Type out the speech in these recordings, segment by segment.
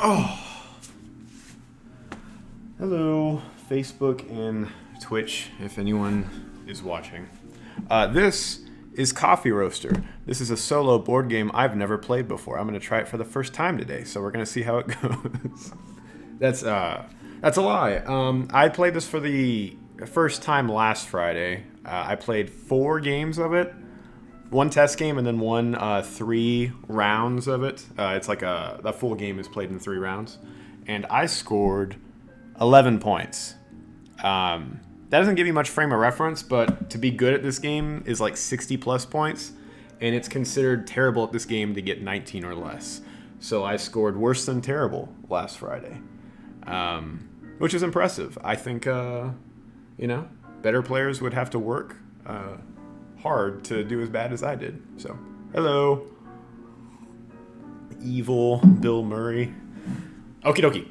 Oh, hello, Facebook and Twitch, if anyone is watching. This is Coffee Roaster. This is a solo board game I've never played before. I'm going to try it for the first time today, so we're going to see how it goes. That's a lie. I played this for the first time last Friday. I played 4 games of it. 1 test game and then 3 rounds of it. It's like the full game is played in 3 rounds. And I scored 11 points. That doesn't give you much frame of reference, but to be good at this game is like 60 plus points. And it's considered terrible at this game to get 19 or less. So I scored worse than terrible last Friday. Which is impressive. I think, better players would have to work hard to do as bad as I did. So, hello. Evil Bill Murray. Okie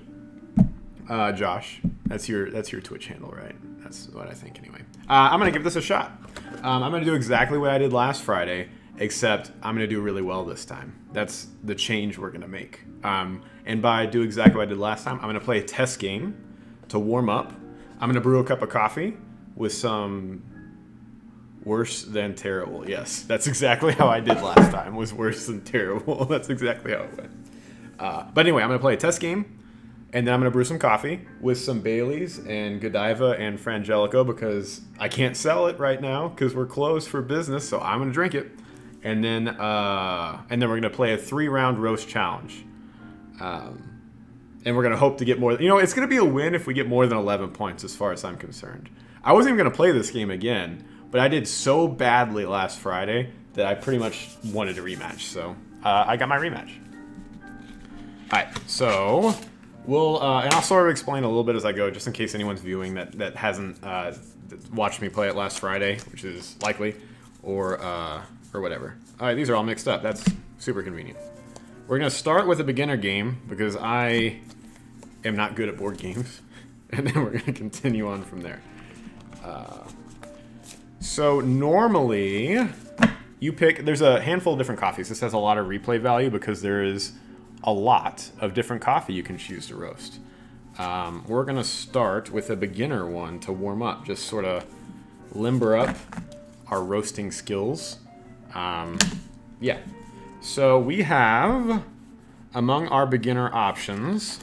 dokie. Josh, that's your Twitch handle, right? That's what I think anyway. I'm going to give this a shot. I'm going to do exactly what I did last Friday, except I'm going to do really well this time. That's the change we're going to make. And by do exactly what I did last time, I'm going to play a test game to warm up. I'm going to brew a cup of coffee with some worse than terrible. Yes, that's exactly how I did last time, was worse than terrible. That's exactly how it went. But anyway, I'm going to play a test game, and then I'm going to brew some coffee with some Baileys and Godiva and Frangelico because I can't sell it right now because we're closed for business, so I'm going to drink it. And then we're going to play a 3-round roast challenge. And we're going to hope to get more. It's going to be a win if we get more than 11 points as far as I'm concerned. I wasn't even going to play this game again, but I did so badly last Friday that I pretty much wanted a rematch. So I got my rematch. All right, so we'll and I'll sort of explain a little bit as I go, just in case anyone's viewing that hasn't watched me play it last Friday, which is likely, or whatever. All right, these are all mixed up. That's super convenient. We're gonna start with a beginner game because I am not good at board games, and then we're gonna continue on from there. So normally, you pick, there's a handful of different coffees. This has a lot of replay value because there is a lot of different coffee you can choose to roast. We're going to start with a beginner one to warm up, just sort of limber up our roasting skills. Yeah. So we have, among our beginner options,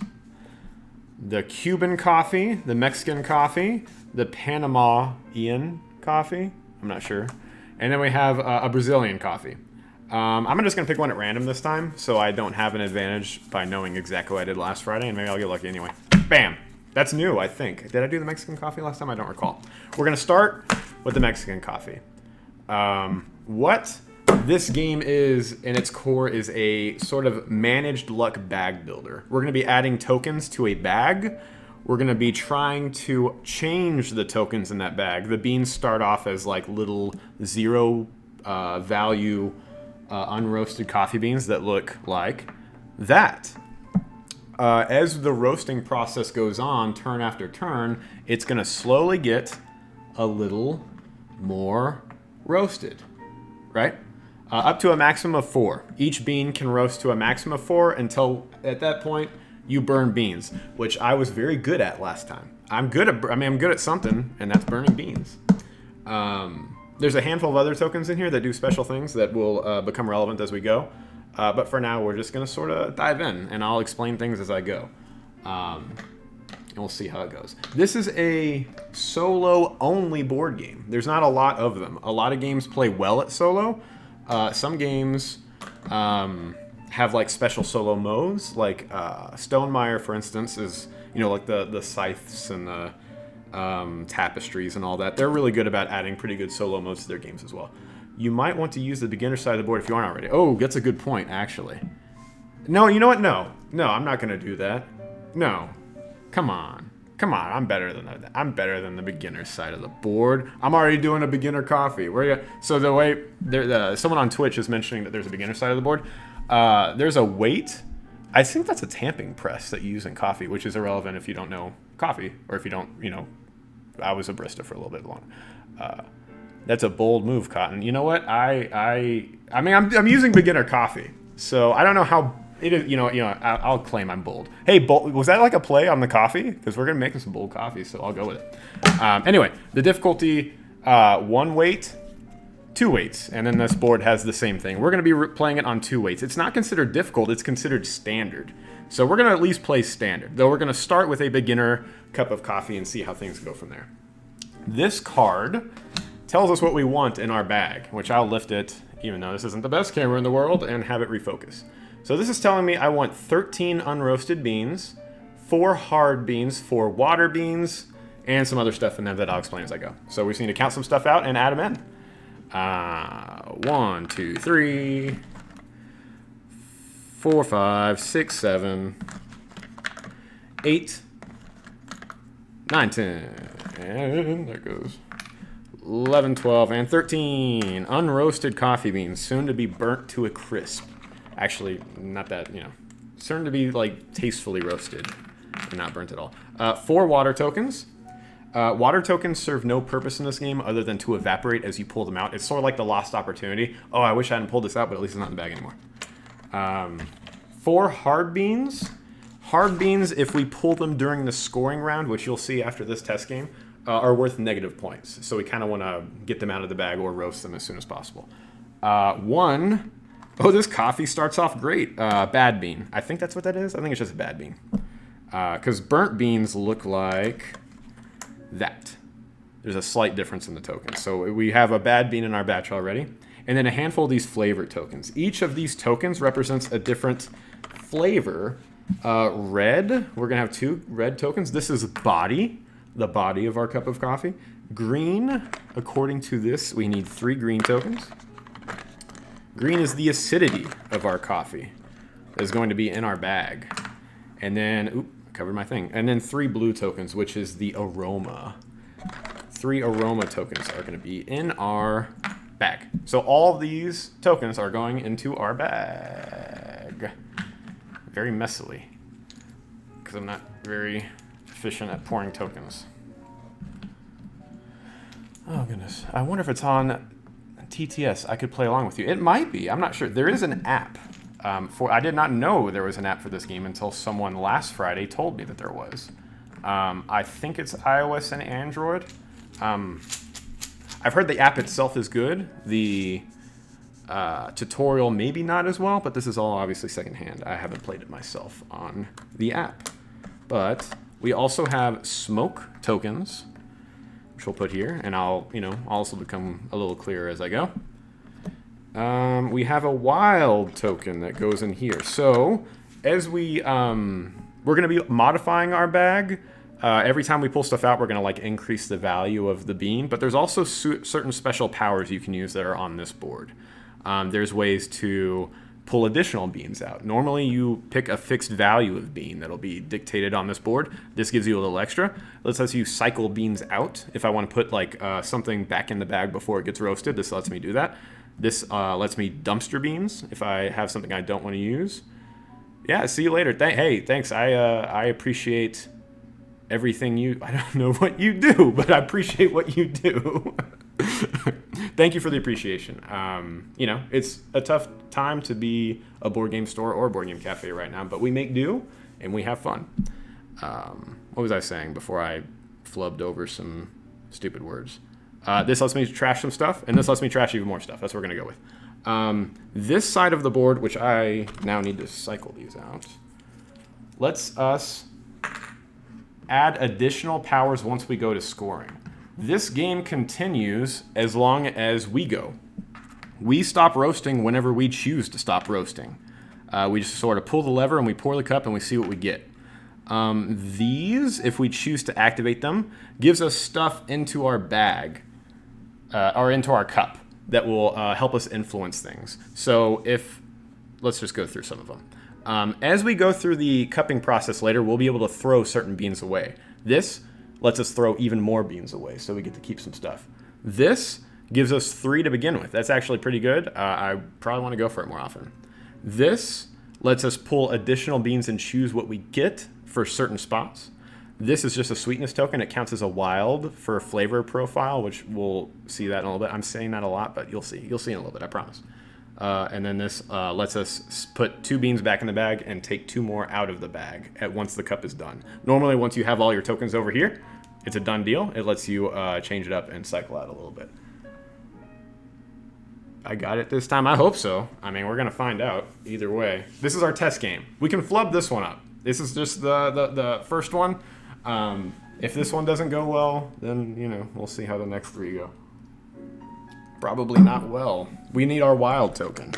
the Cuban coffee, the Mexican coffee, the Panamanian coffee, I'm not sure, and then we have a Brazilian coffee. I'm just going to pick one at random this time, so I don't have an advantage by knowing exactly what I did last Friday, and maybe I'll get lucky anyway. Bam! That's new, I think. Did I do the Mexican coffee last time? I don't recall. We're going to start with the Mexican coffee. What this game is, in its core, is a sort of managed luck bag builder. We're going to be adding tokens to a bag. We're going to be trying to change the tokens in that bag. The beans start off as like little 0 value unroasted coffee beans that look like that. As the roasting process goes on, turn after turn, it's going to slowly get a little more roasted, right? Up to a maximum of 4. Each bean can roast to a maximum of 4 until, at that point, you burn beans, which I was very good at last time. I'm good at something, and that's burning beans. There's a handful of other tokens in here that do special things that will become relevant as we go. But for now, we're just going to sort of dive in, and I'll explain things as I go. And we'll see how it goes. This is a solo-only board game. There's not a lot of them. A lot of games play well at solo. Some games have like special solo modes, like Stonemaier, for instance, is like the scythes and the tapestries and all that. They're really good about adding pretty good solo modes to their games as well. You might want to use the beginner side of the board if you aren't already. Oh, that's a good point, actually. No, you know what? No, I'm not going to do that. No, come on. I'm better than that. I'm better than the beginner side of the board. I'm already doing a beginner coffee. So the way someone on Twitch is mentioning that there's a beginner side of the board. There's a weight. I think that's a tamping press that you use in coffee, which is irrelevant if you don't know coffee, or if you don't, I was a barista for a little bit long. That's a bold move, Cotton. You know what? I'm using beginner coffee, so I don't know how it is, I'll claim I'm bold. Hey, bold, was that like a play on the coffee? Because we're going to make some bold coffee, so I'll go with it. Anyway, the difficulty, 1 weight, 2 weights, and then this board has the same thing. We're going to be playing it on 2 weights. It's not considered difficult, it's considered standard. So we're going to at least play standard, though we're going to start with a beginner cup of coffee and see how things go from there. This card tells us what we want in our bag, which I'll lift it, even though this isn't the best camera in the world, and have it refocus. So this is telling me I want 13 unroasted beans, 4 hard beans, 4 water beans, and some other stuff in there that I'll explain as I go. So we just need to count some stuff out and add them in. 1, 2, 3, 4, 5, 6, 7, 8, 9, 10, and there goes 11, 12, and 13 unroasted coffee beans, soon to be burnt to a crisp. Actually, not that, soon to be like tastefully roasted and not burnt at all. 4 water tokens. Water tokens serve no purpose in this game other than to evaporate as you pull them out. It's sort of like the lost opportunity. Oh, I wish I hadn't pulled this out, but at least it's not in the bag anymore. 4 hard beans. Hard beans, if we pull them during the scoring round, which you'll see after this test game, are worth negative points. So we kind of want to get them out of the bag or roast them as soon as possible. 1. Oh, this coffee starts off great. Bad bean. I think that's what that is. I think it's just a bad bean. Because burnt beans look like that. There's a slight difference in the tokens. So we have a bad bean in our batch already. And then a handful of these flavor tokens. Each of these tokens represents a different flavor. Red, we're going to have 2 red tokens. This is body, the body of our cup of coffee. Green, according to this, we need 3 green tokens. Green is the acidity of our coffee that is going to be in our bag. And then, covered my thing. And then 3 blue tokens, which is the aroma. 3 aroma tokens are going to be in our bag. So all of these tokens are going into our bag. Very messily, because I'm not very efficient at pouring tokens. Oh goodness. I wonder if it's on TTS. I could play along with you. It might be. I'm not sure. There is an app. I did not know there was an app for this game until someone last Friday told me that there was. I think it's iOS and Android. I've heard the app itself is good. The tutorial maybe not as well, but this is all obviously secondhand. I haven't played it myself on the app. But we also have smoke tokens, which we'll put here, and I'll also become a little clearer as I go. We have a wild token that goes in here. So as we're going to be modifying our bag. Every time we pull stuff out, we're going to increase the value of the bean. But there's also certain special powers you can use that are on this board. There's ways to pull additional beans out. Normally, you pick a fixed value of bean that'll be dictated on this board. This gives you a little extra. This lets you cycle beans out. If I want to put something back in the bag before it gets roasted, this lets me do that. This lets me dumpster beans if I have something I don't want to use. Yeah, see you later. Hey, thanks. I appreciate everything I don't know what you do, but I appreciate what you do. Thank you for the appreciation. It's a tough time to be a board game store or a board game cafe right now, but we make do and we have fun. What was I saying before I flubbed over some stupid words? This lets me trash some stuff, and this lets me trash even more stuff. That's what we're going to go with. This side of the board, which I now need to cycle these out, lets us add additional powers once we go to scoring. This game continues as long as we go. We stop roasting whenever we choose to stop roasting. We just sort of pull the lever and we pour the cup and we see what we get. These, if we choose to activate them, gives us stuff into our bag or into our cup that will help us influence things. So let's just go through some of them. As we go through the cupping process later, we'll be able to throw certain beans away. This lets us throw even more beans away, so we get to keep some stuff. This gives us 3 to begin with. That's actually pretty good. I probably want to go for it more often. This lets us pull additional beans and choose what we get for certain spots. This is just a sweetness token. It counts as a wild for a flavor profile, which we'll see that in a little bit. I'm saying that a lot, but you'll see. You'll see in a little bit, I promise. And then this lets us put 2 beans back in the bag and take 2 more out of the bag once the cup is done. Normally, once you have all your tokens over here, it's a done deal. It lets you change it up and cycle out a little bit. I got it this time. I hope so. I mean, we're going to find out either way. This is our test game. We can flub this one up. This is just the first one. If this one doesn't go well, then, you know, we'll see how the next 3 go. Probably not well. We need our wild token.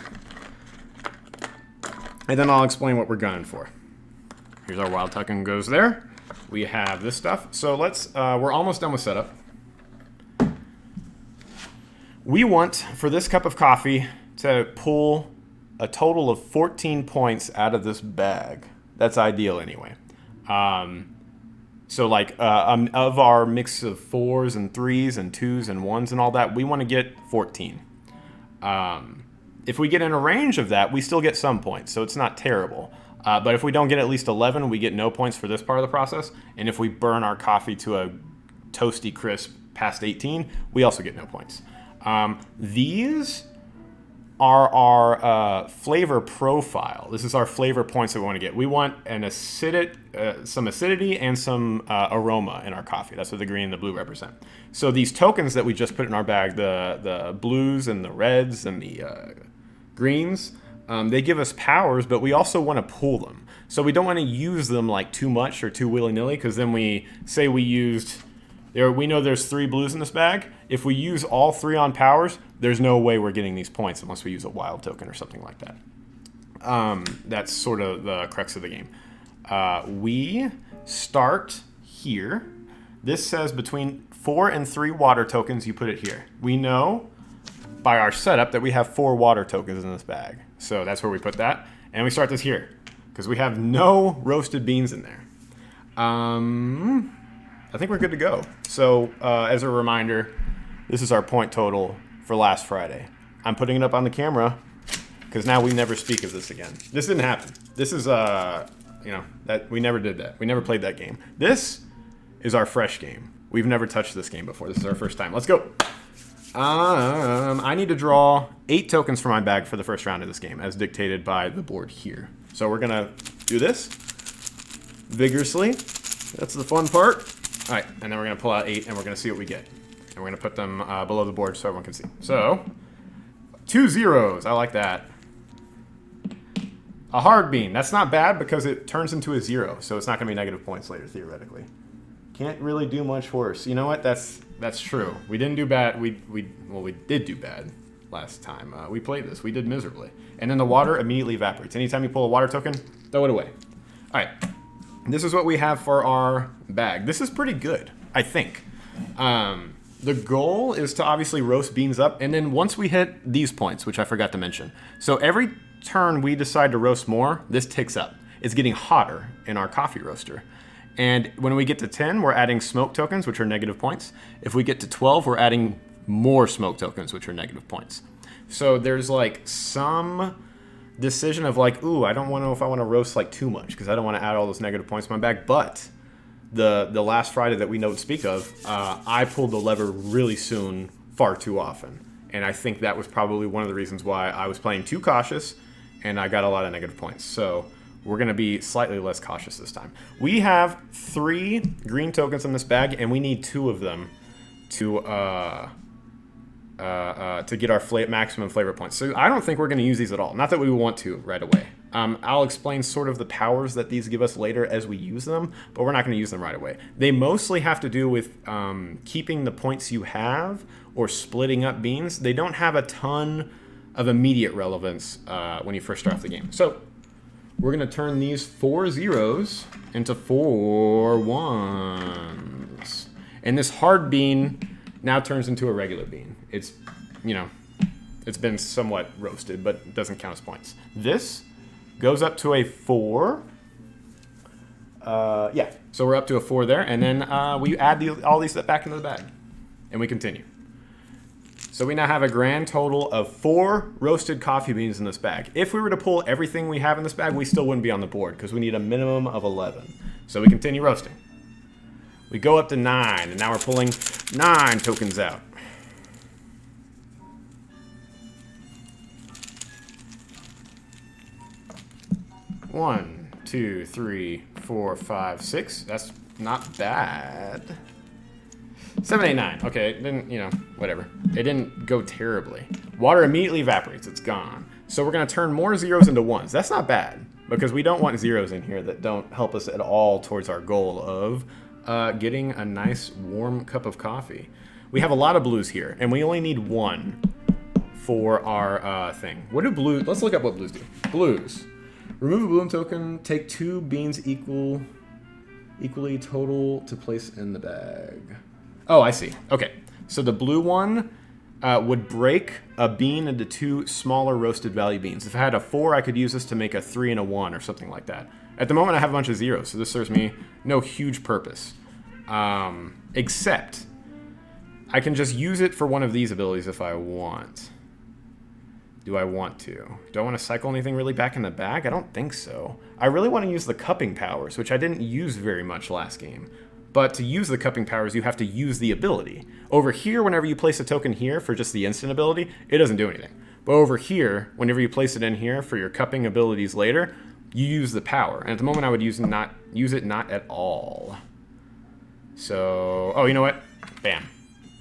And then I'll explain what we're gunning for. Here's our wild token goes there. We have this stuff. So let's, we're almost done with setup. We want, for this cup of coffee, to pull a total of 14 points out of this bag. That's ideal anyway. So like of our mix of 4s and 3s and 2s and 1s and all that, we want to get 14. If we get in a range of that, we still get some points, so it's not terrible. But if we don't get at least 11, we get no points for this part of the process. And if we burn our coffee to a toasty crisp past 18, we also get no points. These are our flavor profile. This is our flavor points that we want to get. We want an some acidity and some aroma in our coffee. That's what the green and the blue represent. So these tokens that we just put in our bag, the blues and the reds and the greens, they give us powers, but we also want to pull them. So we don't want to use them like too much or too willy-nilly, because then we used... we know there's 3 blues in this bag. If we use all 3 on powers, there's no way we're getting these points unless we use a wild token or something like that. That's sort of the crux of the game. We start here. This says between 4 and 3 water tokens, you put it here. We know by our setup that we have 4 water tokens in this bag. So that's where we put that. And we start this here because we have no roasted beans in there. I think we're good to go. So as a reminder, this is our point total for last Friday. I'm putting it up on the camera because now we never speak of this again. This didn't happen. This is, you know, that we never did that. We never played that game. This is our fresh game. We've never touched this game before. This is our first time. Let's go. I need to draw 8 tokens from my bag for the first round of this game, as dictated by the board here. So we're gonna do this vigorously. That's the fun part. All right, and then we're gonna pull out 8, and we're gonna see what we get. And we're gonna put them below the board so everyone can see. So, 2 zeros, I like that. A hard bean, that's not bad because it turns into a 0, so it's not gonna be negative points later, theoretically. Can't really do much worse. You know what, that's true. We didn't do bad, we did do bad last time. We played this, we did miserably. And then the water immediately evaporates. Anytime you pull a water token, throw it away. All right. This is what we have for our bag. This is pretty good, I think. The goal is to obviously roast beans up, and then once we hit these points, which I forgot to mention. So every turn we decide to roast more, this ticks up. It's getting hotter in our coffee roaster. And when we get to 10, we're adding smoke tokens, which are negative points. If we get to 12, we're adding more smoke tokens, which are negative points. So there's like some decision of like, ooh, I don't know if I want to roast like too much because I don't want to add all those negative points to my bag. But the last Friday that we don't speak of, I pulled the lever really soon, far too often. And I think that was probably one of the reasons why I was playing too cautious and I got a lot of negative points. So we're going to be slightly less cautious this time. We have 3 green tokens in this bag, and we need 2 of them to get our maximum flavor points. So I don't think we're going to use these at all. Not that we want to right away. I'll explain sort of the powers that these give us later as we use them, but we're not going to use them right away. They mostly have to do with keeping the points you have or splitting up beans. They don't have a ton of immediate relevance when you first start off the game. So we're going to turn these 4 zeros into 4 ones. And this hard bean now turns into a regular bean. It's, you know, it's been somewhat roasted, but it doesn't count as points. This goes up to a 4. Yeah, so we're up to a 4 there, and then we add all these back into the bag, and we continue. So we now have a grand total of 4 roasted coffee beans in this bag. If we were to pull everything we have in this bag, we still wouldn't be on the board because we need a minimum of 11. So we continue roasting. We go up to 9, and now we're pulling 9 tokens out. 1, 2, 3, 4, 5, 6. That's not bad. 7, 8, 9. Okay, it didn't, you know, whatever. It didn't go terribly. Water immediately evaporates. It's gone. So we're going to turn more zeros into ones. That's not bad, because we don't want zeros in here that don't help us at all towards our goal of getting a nice warm cup of coffee. We have a lot of blues here, and we only need one for our thing. What do blues... Let's look up what blues do. Blues. Remove a bloom token. Take 2 beans equally total to place in the bag. Oh, I see. Okay. So the blue one would break a bean into 2 smaller roasted value beans. If I had a 4, I could use this to make a 3 and a 1 or something like that. At the moment, I have a bunch of zeros, so this serves me no huge purpose. Except, I can just use it for one of these abilities if I want. Do I want to? Do I want to cycle anything really back in the bag? I don't think so. I really want to use the cupping powers, which I didn't use very much last game. But to use the cupping powers, you have to use the ability. Over here, whenever you place a token here for just the instant ability, it doesn't do anything. But over here, whenever you place it in here for your cupping abilities later, you use the power. And at the moment, I would use it not at all. So, oh, you know what? Bam.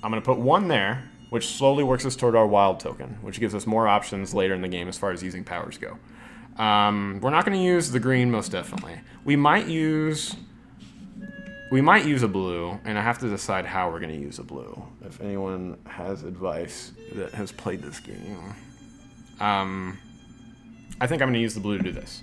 I'm going to put 1 there, which slowly works us toward our wild token, which gives us more options later in the game as far as using powers go. We're not going to use the green, most definitely. We might use a blue, and I have to decide how we're going to use a blue. If anyone has advice that has played this game. I think I'm going to use the blue to do this.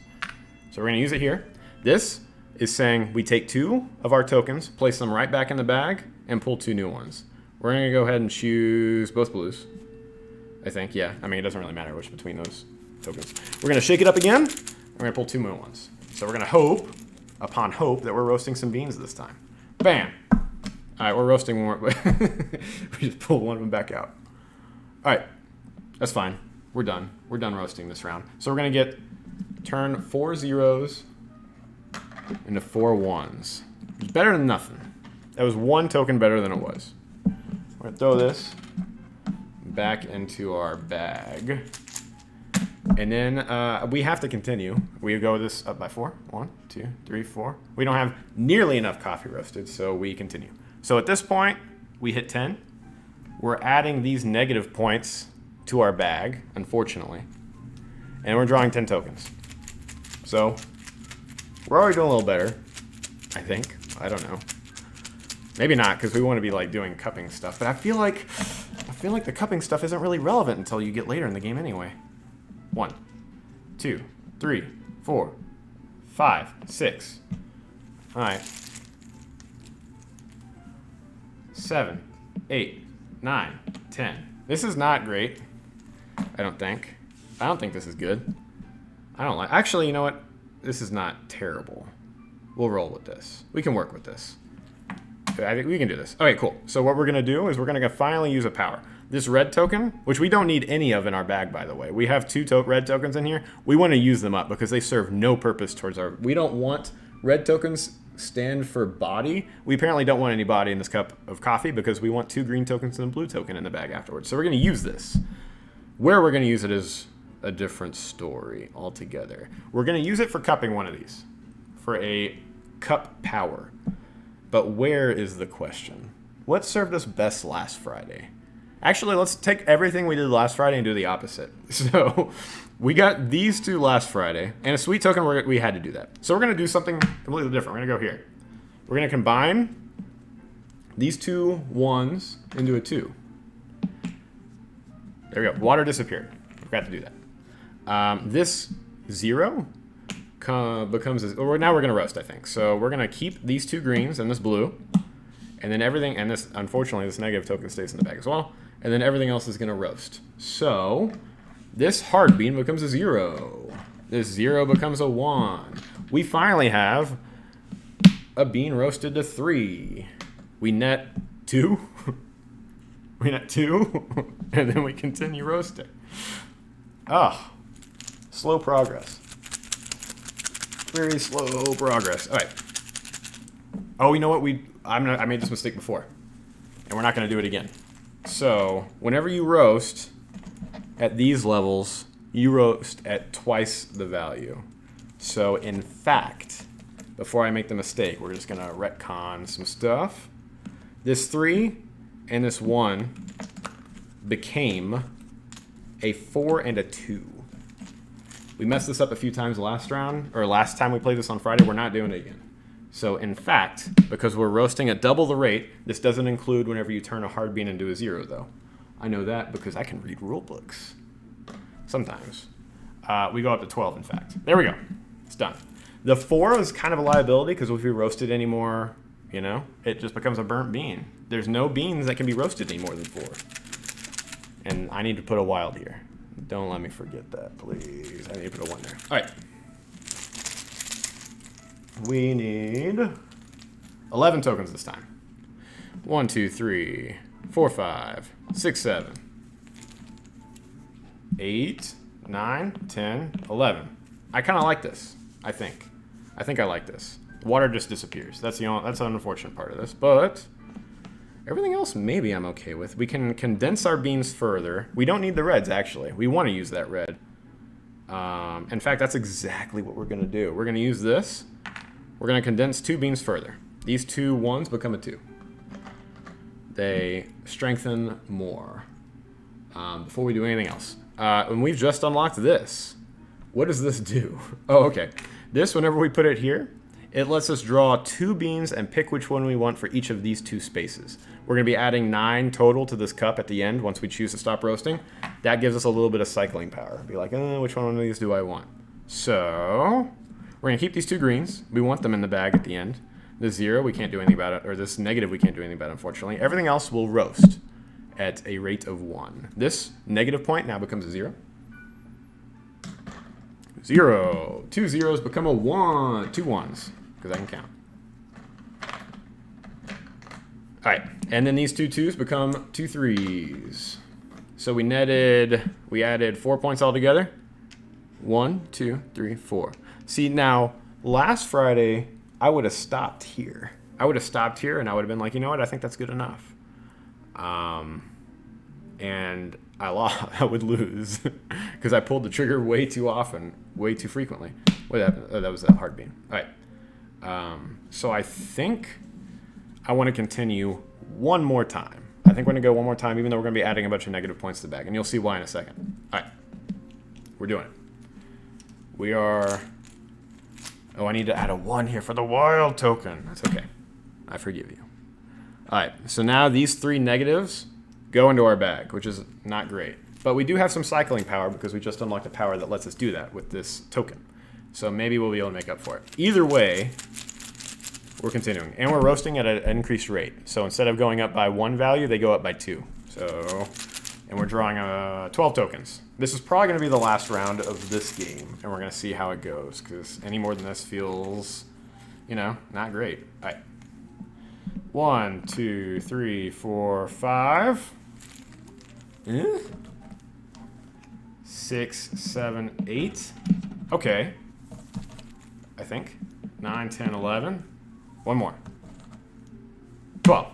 So we're going to use it here. This is saying we take 2 of our tokens, place them right back in the bag, and pull 2 new ones. We're going to go ahead and choose both blues. I think, yeah. I mean, it doesn't really matter which between those tokens. We're going to shake it up again. We're going to pull 2 new ones. So we're going to hope, upon hope, that we're roasting some beans this time. Bam! All right, we're roasting more. We just pulled one of them back out. All right, that's fine. We're done. We're done roasting this round. So we're going to turn 4 zeros into 4 ones. It's better than nothing. That was 1 token better than it was. We're going to throw this back into our bag. And then we have to continue. We go this up by 4. 1, 2, 3, 4. We don't have nearly enough coffee roasted, so we continue. So at this point, we hit 10. We're adding these negative points to our bag, unfortunately. And we're drawing 10 tokens. So we're already doing a little better, I think. I don't know. Maybe not, because we want to be like doing cupping stuff. But I feel like the cupping stuff isn't really relevant until you get later in the game anyway. 1, 2, 3, 4, 5, 6. All right. 7, 8, 9, 10. This is not great. I don't think. I don't think this is good. I don't like. Actually, you know what? This is not terrible. We'll roll with this. We can work with this. I think we can do this. Okay, cool. So what we're going to do is we're going to finally use a power. This red token, which we don't need any of in our bag, by the way. We have 2 red tokens in here. We want to use them up because they serve no purpose towards our... We don't want... Red tokens stand for body. We apparently don't want any body in this cup of coffee because we want 2 green tokens and a blue token in the bag afterwards. So we're going to use this. Where we're going to use it is a different story altogether. We're going to use it for cupping one of these. For a cup power. But where is the question? What served us best last Friday? Actually, let's take everything we did last Friday and do the opposite. So we got these 2 last Friday, and a sweet token, we had to do that. So we're going to do something completely different. We're going to go here. We're going to combine these 2 1s into a 2. There we go. Water disappeared. Forgot to do that. This 0 becomes... now we're going to roast, I think. So we're going to keep these 2 greens and this blue. And then everything... And this, unfortunately, this negative token stays in the bag as well. And then everything else is going to roast. So this hard bean becomes a 0. This 0 becomes a 1. We finally have a bean roasted to 3. We net 2. We net 2. And then we continue roasting. Ah, slow progress. Very slow progress. All right. Oh, you know what? I made this mistake before. And we're not going to do it again. So, whenever you roast at these levels, you roast at twice the value. So in fact, before I make the mistake, we're just gonna retcon some stuff. This 3 and this 1 became a 4 and a 2. We messed this up a few times last round, or last time we played this on Friday. We're not doing it again. So in fact, because we're roasting at double the rate, this doesn't include whenever you turn a hard bean into a 0, though. I know that because I can read rule books. Sometimes. We go up to 12, in fact. There we go. It's done. The 4 is kind of a liability because if we roast it anymore, you know, it just becomes a burnt bean. There's no beans that can be roasted any more than 4. And I need to put a wild here. Don't let me forget that, please. I need to put a 1 there. All right. We need 11 tokens this time. 1, 2, 3, 4, 5, 6, 7, 8, 9, 10, 11. I kind of like this, I think. I think I like this. Water just disappears. That's the unfortunate part of this, but everything else maybe I'm okay with. We can condense our beans further. We don't need the reds, actually. We want to use that red. In fact, that's exactly what we're going to do. We're going to use this. We're going to condense 2 beans further. These 2 1s become a 2. They strengthen more. Before we do anything else. And we've just unlocked this. What does this do? Oh, okay. This, whenever we put it here, it lets us draw 2 beans and pick which one we want for each of these 2 spaces. We're going to be adding 9 total to this cup at the end once we choose to stop roasting. That gives us a little bit of cycling power. Be like, which one of these do I want? So we're going to keep these 2 greens. We want them in the bag at the end. This 0, we can't do anything about it. Or this negative, we can't do anything about it, unfortunately. Everything else will roast at a rate of 1. This negative point now becomes a 0. 0. 2 zeros become a 1. 2 1s, because I can count. All right, and then these 2 2s become 2 3s. So we added 4 points altogether. 1, 2, 3, 4. See, now, last Friday, I would have stopped here. I would have stopped here, and I would have been like, you know what, I think that's good enough. And I lost. I would lose because I pulled the trigger way too often, way too frequently. What happened? Oh, that was a hard bean. All right. So I think I want to continue one more time. I think we're going to go one more time, even though we're going to be adding a bunch of negative points to the bag. And you'll see why in a second. All right. We're doing it. We are... Oh, I need to add a 1 here for the wild token. That's okay. I forgive you. All right. So now these 3 negatives go into our bag, which is not great. But we do have some cycling power because we just unlocked a power that lets us do that with this token. So maybe we'll be able to make up for it. Either way, we're continuing. And we're roasting at an increased rate. So instead of going up by 1 value, they go up by 2. So, and we're drawing 12 tokens. This is probably going to be the last round of this game. And we're going to see how it goes. Because any more than this feels, you know, not great. All right. 1, 2, 3, 4, 5. 6, 7, 8. Okay. I think. 9, 10, 11. 1 more. 12.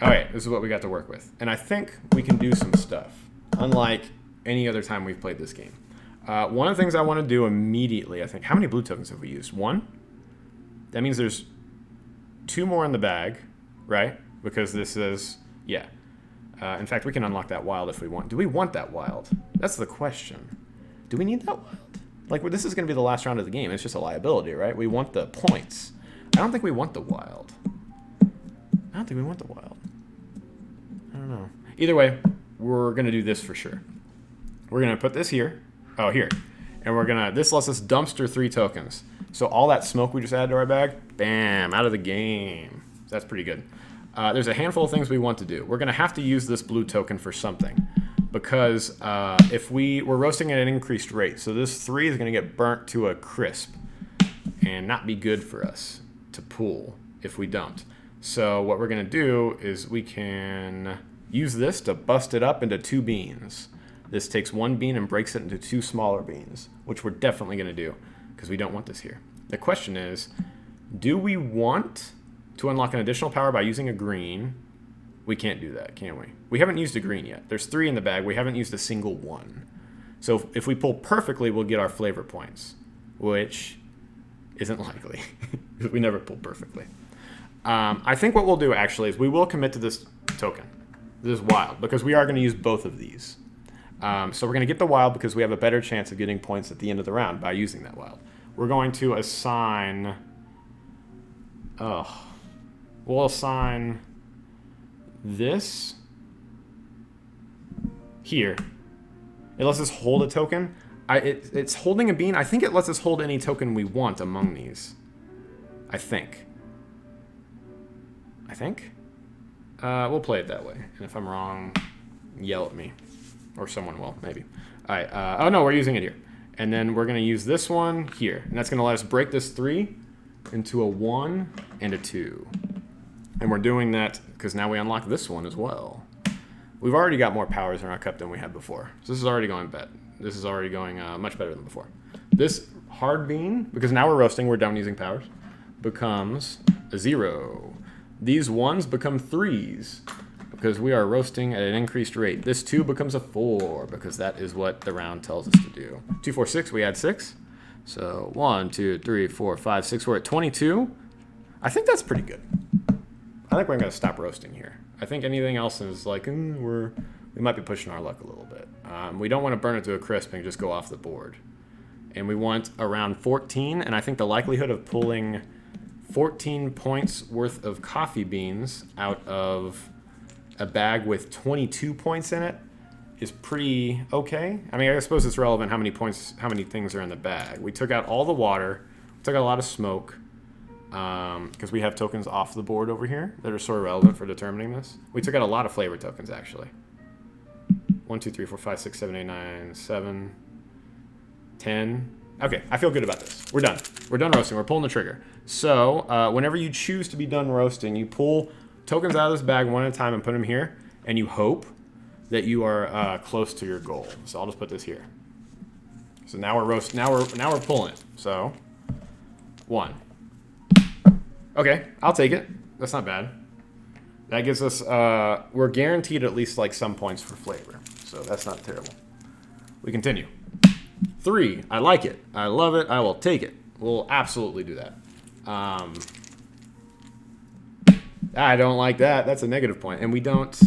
All right, this is what we got to work with. And I think we can do some stuff, unlike any other time we've played this game. One of the things I want to do immediately, I think, how many blue tokens have we used? 1? That means there's 2 more in the bag, right? Because this is, yeah. In fact, we can unlock that wild if we want. Do we want that wild? That's the question. Do we need that wild? Like, this is going to be the last round of the game. It's just a liability, right? We want the points. I don't think we want the wild. I don't think we want the wild. I don't know. Either way, we're going to do this for sure. We're going to put this here. Oh, here. And we're going to, this lets us dumpster 3 tokens. So all that smoke we just added to our bag, bam, out of the game. That's pretty good. There's a handful of things we want to do. We're going to have to use this blue token for something. Because if we're roasting at an increased rate, so this 3 is going to get burnt to a crisp and not be good for us to pool if we don't. So what we're going to do is we can use this to bust it up into 2 beans. This takes 1 bean and breaks it into 2 smaller beans, which we're definitely going to do because we don't want this here. The question is, do we want to unlock an additional power by using a green? We can't do that, can we? We haven't used a green yet. There's 3 in the bag. We haven't used a single one. So if we pull perfectly, we'll get our flavor points. which isn't likely because we never pull perfectly. I think what we'll do actually is we will commit to this token. This is wild because we are going to use both of these. So we're going to get the wild because we have a better chance of getting points at the end of the round by using that wild. We're going to assign... we'll assign this here. It lets us hold a token. It's holding a bean. I think it lets us hold any token we want among these. I think. We'll play it that way. And if I'm wrong, yell at me. Or someone will, maybe. All right. Oh, no, we're using it here. And then we're going to use this one here. And that's going to let us break this 3 into a 1 and a 2. And we're doing that because now we unlock this one as well. We've already got more powers in our cup than we had before. So this is already going bad. This is already going much better than before. This hard bean, because now we're roasting, we're done using powers, becomes a 0. These 1s become 3s because we are roasting at an increased rate. This 2 becomes a 4 because that is what the round tells us to do. 2, 4, 6, we add 6. So 1, 2, 3, 4, 5, 6, we're at 22. I think that's pretty good. I think we're going to stop roasting here. I think anything else is like, we might be pushing our luck a little bit. We don't want to burn it to a crisp and just go off the board. And we want around 14, and I think the likelihood of pulling 14 points worth of coffee beans out of a bag with 22 points in it is pretty okay. I mean, I suppose it's relevant how many points, how many things are in the bag. We took out all the water, took out a lot of smoke, because we have tokens off the board over here that are sort of relevant for determining this. We took out a lot of flavor tokens, actually. 1, 2, 3, 4, 5, 6, 7, 8, 9, 7, 10. Okay, I feel good about this. We're done. We're done roasting. We're pulling the trigger. So whenever you choose to be done roasting, you pull tokens out of this bag one at a time and put them here, and you hope that you are close to your goal. So I'll just put this here. So now we're roasting. Now we're pulling it. So 1. Okay, I'll take it. That's not bad. That gives us, we're guaranteed at least like some points for flavor. So that's not terrible. We continue. 3, I like it. I love it. I will take it. We'll absolutely do that. I don't like that. That's a negative point. And we don't,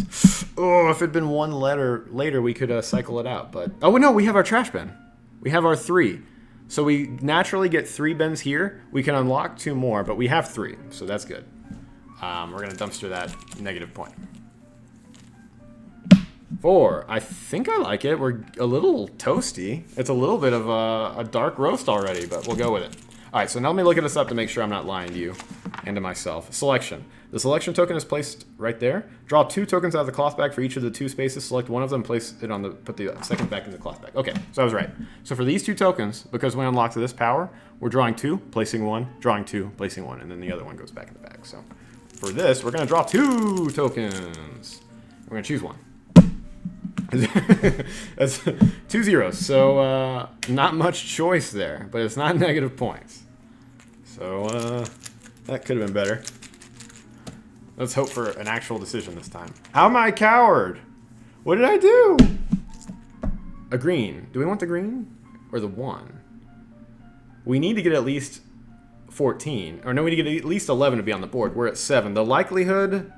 oh, if it had been one letter later, we could cycle it out. But, oh no, we have our trash bin. We have our 3. So we naturally get 3 bins here. We can unlock 2 more, but we have 3, so that's good. We're going to dumpster that negative point. 4, I think I like it. We're a little toasty. It's a little bit of a dark roast already, but we'll go with it. All right, so now let me look at this up to make sure I'm not lying to you and to myself. Selection. The selection token is placed right there. Draw 2 tokens out of the cloth bag for each of the 2 spaces. Select one of them, place it on the, put the second back in the cloth bag. Okay, so I was right. So for these 2 tokens, because we unlocked this power, we're drawing 2, placing 1, drawing 2, placing 1, and then the other one goes back in the bag. So for this, we're gonna draw 2 tokens. We're gonna choose 1. That's 2 zeros. So not much choice there, but it's not negative points. So that could have been better. Let's hope for an actual decision this time. How am I a coward? What did I do? A green. Do we want the green or the 1? We need to get at least 14. Or no, we need to get at least 11 to be on the board. We're at 7. The likelihood,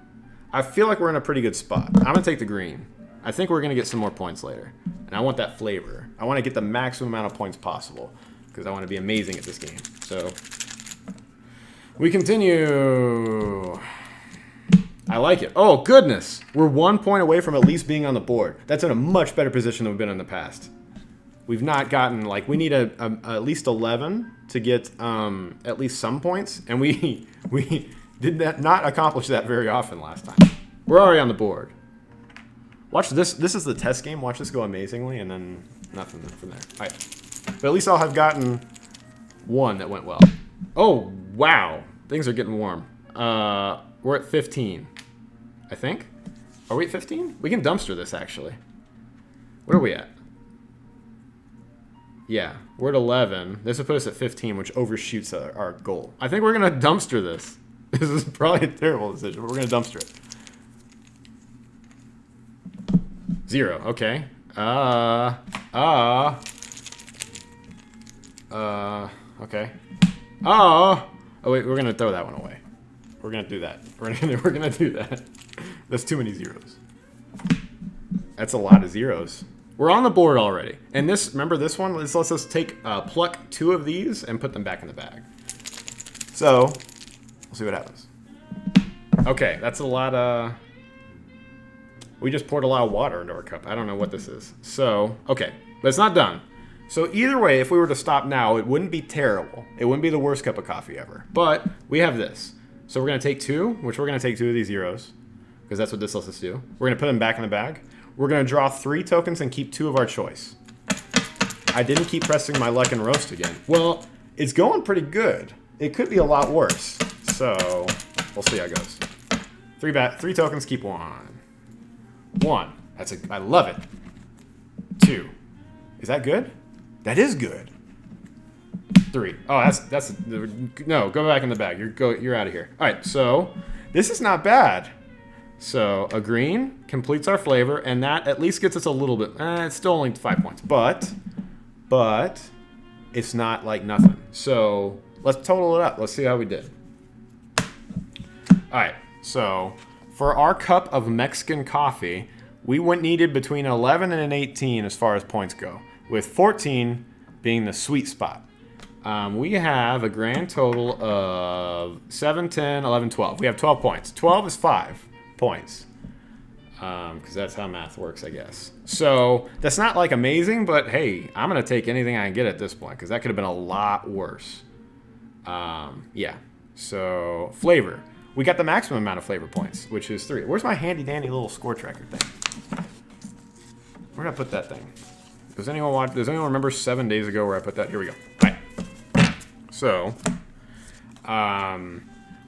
I feel like we're in a pretty good spot. I'm going to take the green. I think we're going to get some more points later. And I want that flavor. I want to get the maximum amount of points possible because I want to be amazing at this game. So we continue. I like it. Oh, goodness. We're 1 point away from at least being on the board. That's in a much better position than we've been in the past. We've not gotten, like, we need at least 11 to get at least some points. And we did not accomplish that very often last time. We're already on the board. Watch this. This is the test game. Watch this go amazingly, and then nothing from there. All right. But at least I'll have gotten 1 that went well. Oh, wow. Things are getting warm. We're at 15, I think. Are we at 15? We can dumpster this, actually. What are we at? Yeah, we're at 11. This will put us at 15, which overshoots our goal. I think we're going to dumpster this. This is probably a terrible decision, but we're going to dumpster it. 0, okay. Okay. Oh! Oh, wait, we're going to throw that one away. We're going to do that. We're gonna do that. That's too many zeros. That's a lot of zeros. We're on the board already. And this, remember this one? Let's just take, pluck 2 of these and put them back in the bag. So, we'll see what happens. Okay, that's a lot of... We just poured a lot of water into our cup. I don't know what this is. So, okay, but it's not done. So either way, if we were to stop now, it wouldn't be terrible. It wouldn't be the worst cup of coffee ever. But we have this. So we're going to take 2, which we're going to take 2 of these zeros, because that's what this lets us do. We're going to put them back in the bag. We're going to draw 3 tokens and keep 2 of our choice. I didn't keep pressing my luck and roast again. Well, it's going pretty good. It could be a lot worse. So we'll see how it goes. 3 tokens, keep 1. 1. I love it. 2. Is that good? That is good. 3. Oh, that's no. Go back in the bag. You're out of here. All right. So this is not bad. So a green completes our flavor, and that at least gets us a little bit. It's still only 5 points, but it's not like nothing. So let's total it up. Let's see how we did. All right. So for our cup of Mexican coffee, we needed between 11 and an 18 as far as points go, with 14 being the sweet spot. We have a grand total of 7, 10, 11, 12. We have 12 points. 12 is 5 points, because that's how math works, I guess. So that's not like amazing, but hey, I'm going to take anything I can get at this point, because that could have been a lot worse. Yeah. So flavor. We got the maximum amount of flavor points, which is 3. Where's my handy-dandy little score tracker thing? Where did I put that thing? Does anyone remember 7 days ago where I put that? Here we go. All right. So,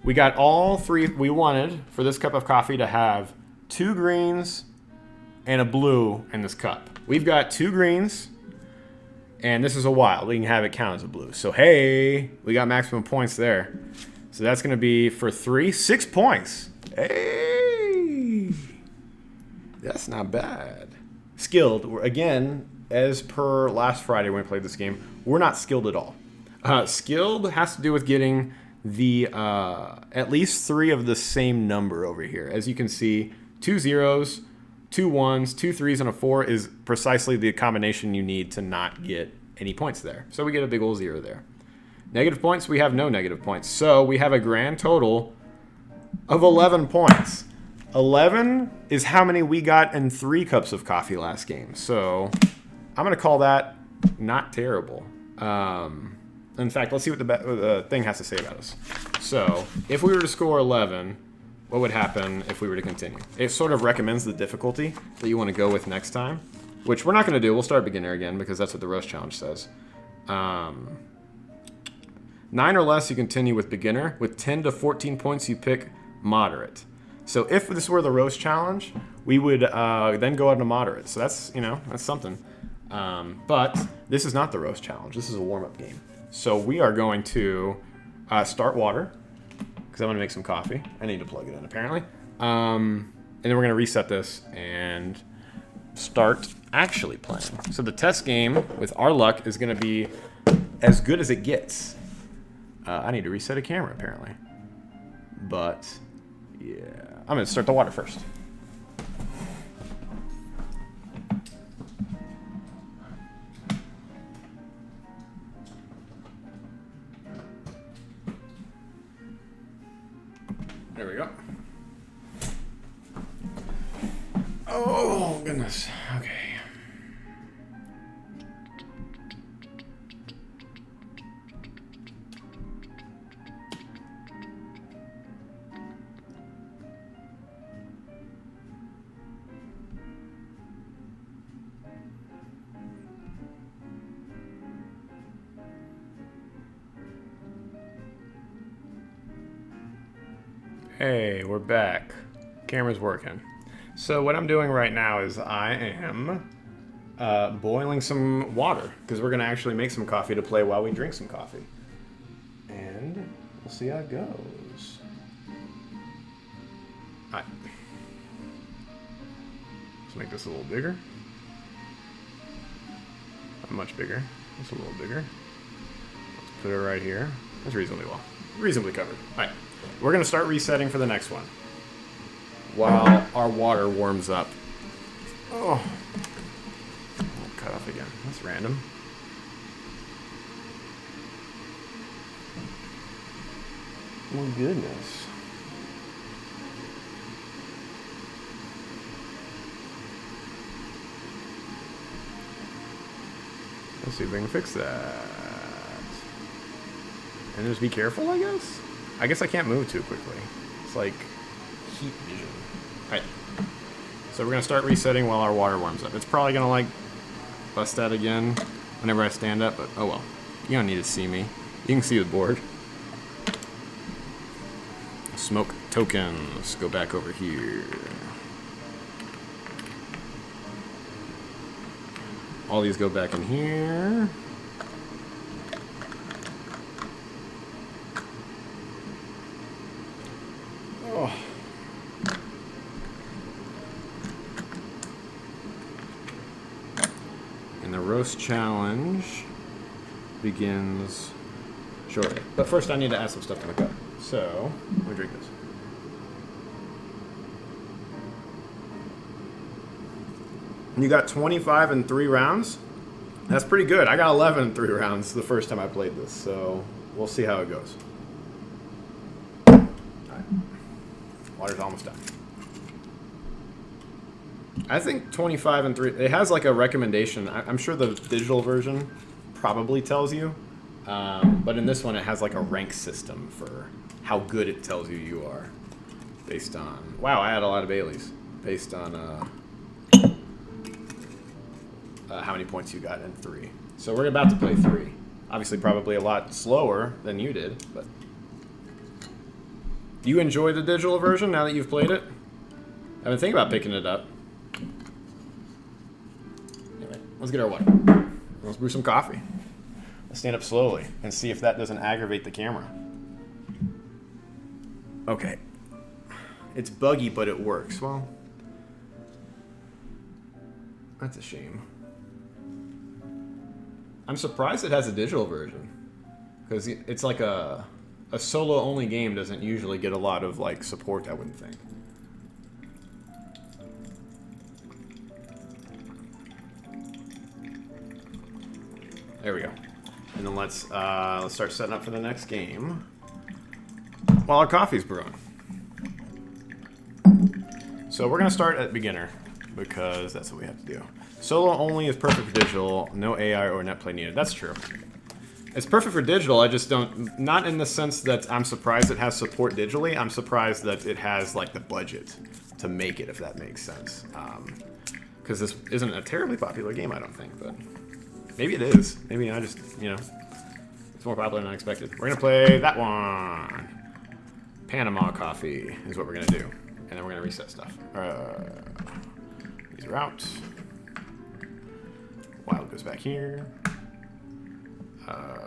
we got all 3. We wanted for this cup of coffee to have 2 greens and a blue in this cup. We've got 2 greens, and this is a wild. We can have it count as a blue. So, hey, we got maximum points there. So that's going to be for 3, 6 points. Hey, that's not bad. Skilled, again, as per last Friday when we played this game, we're not skilled at all. Skilled has to do with getting the at least 3 of the same number over here. As you can see, 2 zeros, 2 1s, 2 3s, and a 4 is precisely the combination you need to not get any points there. So we get a big old 0 there. Negative points, we have no negative points. So we have a grand total of 11 points. 11 is how many we got in 3 cups of coffee last game. So I'm going to call that not terrible. In fact, let's see what the thing has to say about us. So if we were to score 11, what would happen if we were to continue? It sort of recommends the difficulty that you want to go with next time, which we're not going to do. We'll start beginner again because that's what the roast challenge says. 9 or less, you continue with beginner. With 10 to 14 points, you pick moderate. So if this were the roast challenge, we would then go out to moderate. So that's, that's something. But this is not the roast challenge. This is a warm-up game. So we are going to start water, because I'm going to make some coffee. I need to plug it in, apparently. And then we're going to reset this and start actually playing. So the test game, with our luck, is going to be as good as it gets. I need to reset a camera, apparently. But, yeah. I'm going to start the water first. There we go. Oh, goodness. Okay. Hey, we're back. Camera's working. So what I'm doing right now is I am boiling some water because we're going to actually make some coffee to play while we drink some coffee. And we'll see how it goes. All right. Let's make this a little bigger. Not much bigger. Just a little bigger. Let's Put it right here. That's reasonably well. Reasonably covered. All right. We're going to start resetting for the next one while our water warms up. Oh. Cut off again. That's random. Oh, goodness. Let's see if we can fix that. And just be careful, I guess? I guess I can't move too quickly. It's like heat vision. Alright. So we're going to start resetting while our water warms up. It's probably going to, like, bust out again whenever I stand up, but oh well. You don't need to see me. You can see the board. Smoke tokens. Go back over here. All these go back in here. Oh. And the roast challenge begins shortly. But first I need to add some stuff to the cup. So, let me drink this. You got 25 in 3 rounds? That's pretty good. I got 11 in 3 rounds the first time I played this, so we'll see how it goes. Alright. Water's almost done. I think 25 and 3, it has like a recommendation. I'm sure the digital version probably tells you, but in this one it has like a rank system for how good it tells you you are. Based on, wow, I had a lot of Baileys. Based on how many points you got in 3. So we're about to play 3. Obviously probably a lot slower than you did, but... Do you enjoy the digital version now that you've played it? I've been thinking about picking it up. Anyway, let's get our water. Let's brew some coffee. Let's stand up slowly and see if that doesn't aggravate the camera. Okay. It's buggy, but it works. Well, that's a shame. I'm surprised it has a digital version, because it's like a solo-only game doesn't usually get a lot of like support, I wouldn't think. There we go. And then let's start setting up for the next game while our coffee's brewing. So we're gonna start at beginner because that's what we have to do. Solo only is perfect for digital, no AI or net play needed. That's true. It's perfect for digital, I just don't, not in the sense that I'm surprised it has support digitally, I'm surprised that it has like the budget to make it, if that makes sense. Because this isn't a terribly popular game, I don't think, but maybe it is. Maybe I just, you know, it's more popular than I expected. We're gonna play that one. Panama coffee is what we're gonna do. And then we're gonna reset stuff. These are out. Wild goes back here.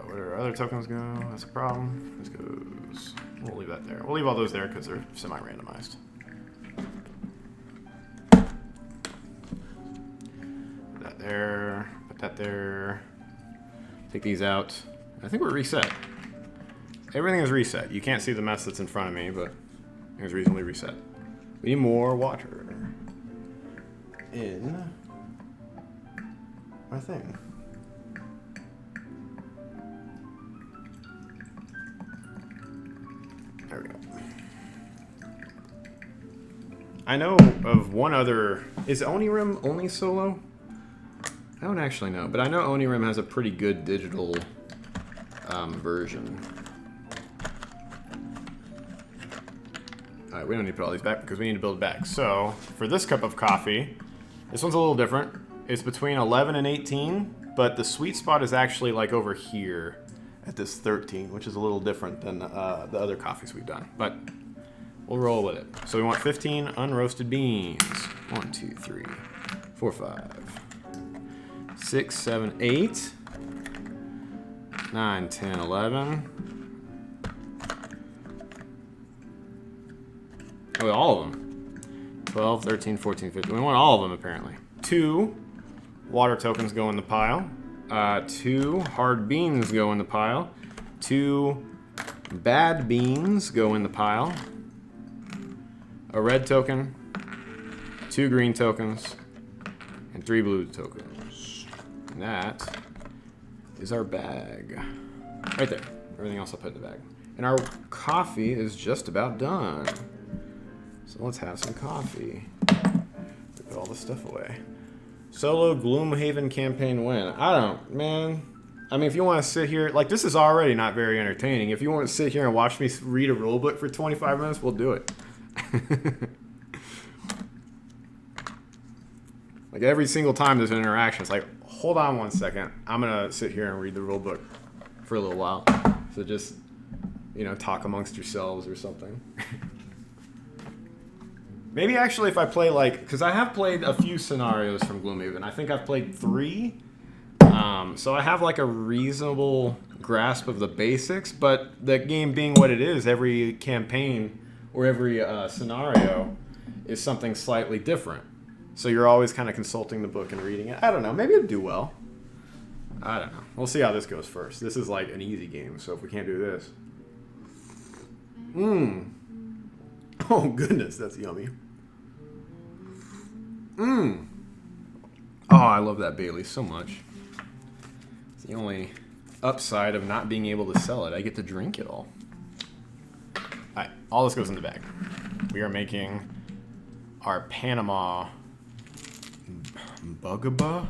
Where do our other tokens go? That's a problem. This goes... We'll leave that there. We'll leave all those there because they're semi-randomized. Put that there. Put that there. Take these out. I think we're reset. Everything is reset. You can't see the mess that's in front of me, but it's reasonably reset. We need more water in my thing. There we go. I know of one other... Is Onirim only solo? I don't actually know, but I know Onirim has a pretty good digital version. Alright, we don't need to put all these back because we need to build back. So, for this cup of coffee, this one's a little different. It's between 11 and 18, but the sweet spot is actually like over here at this 13, which is a little different than the other coffees we've done. But we'll roll with it. So we want 15 unroasted beans. 1, 2, 3, 4, 5, 6, 7, 8, 9, 10, 11. Oh, all of them. 12, 13, 14, 15. We want all of them, apparently. 2 water tokens go in the pile. 2 hard beans go in the pile. 2 bad beans go in the pile. A red token, 2 green tokens, and 3 blue tokens. And that is our bag. Right there. Everything else I'll put in the bag. And our coffee is just about done. So let's have some coffee. Put all this stuff away. Solo Gloomhaven campaign win. Man. I mean, if you want to sit here, like, this is already not very entertaining. If you want to sit here and watch me read a rulebook for 25 minutes, we'll do it. Like, every single time there's an interaction, it's like, hold on one second. I'm going to sit here and read the rulebook for a little while. So just, talk amongst yourselves or something. Maybe actually if I play, like, because I have played a few scenarios from Gloomhaven. I think I've played 3. So I have, like, a reasonable grasp of the basics, but the game being what it is, every campaign or every scenario is something slightly different. So you're always kind of consulting the book and reading it. I don't know. Maybe it'll do well. I don't know. We'll see how this goes first. This is like an easy game, so if we can't do this. Oh, goodness, that's yummy. Oh, I love that Bailey so much. It's the only upside of not being able to sell it. I get to drink it all. All right, all this goes in the bag. We are making our Panama Bugaba.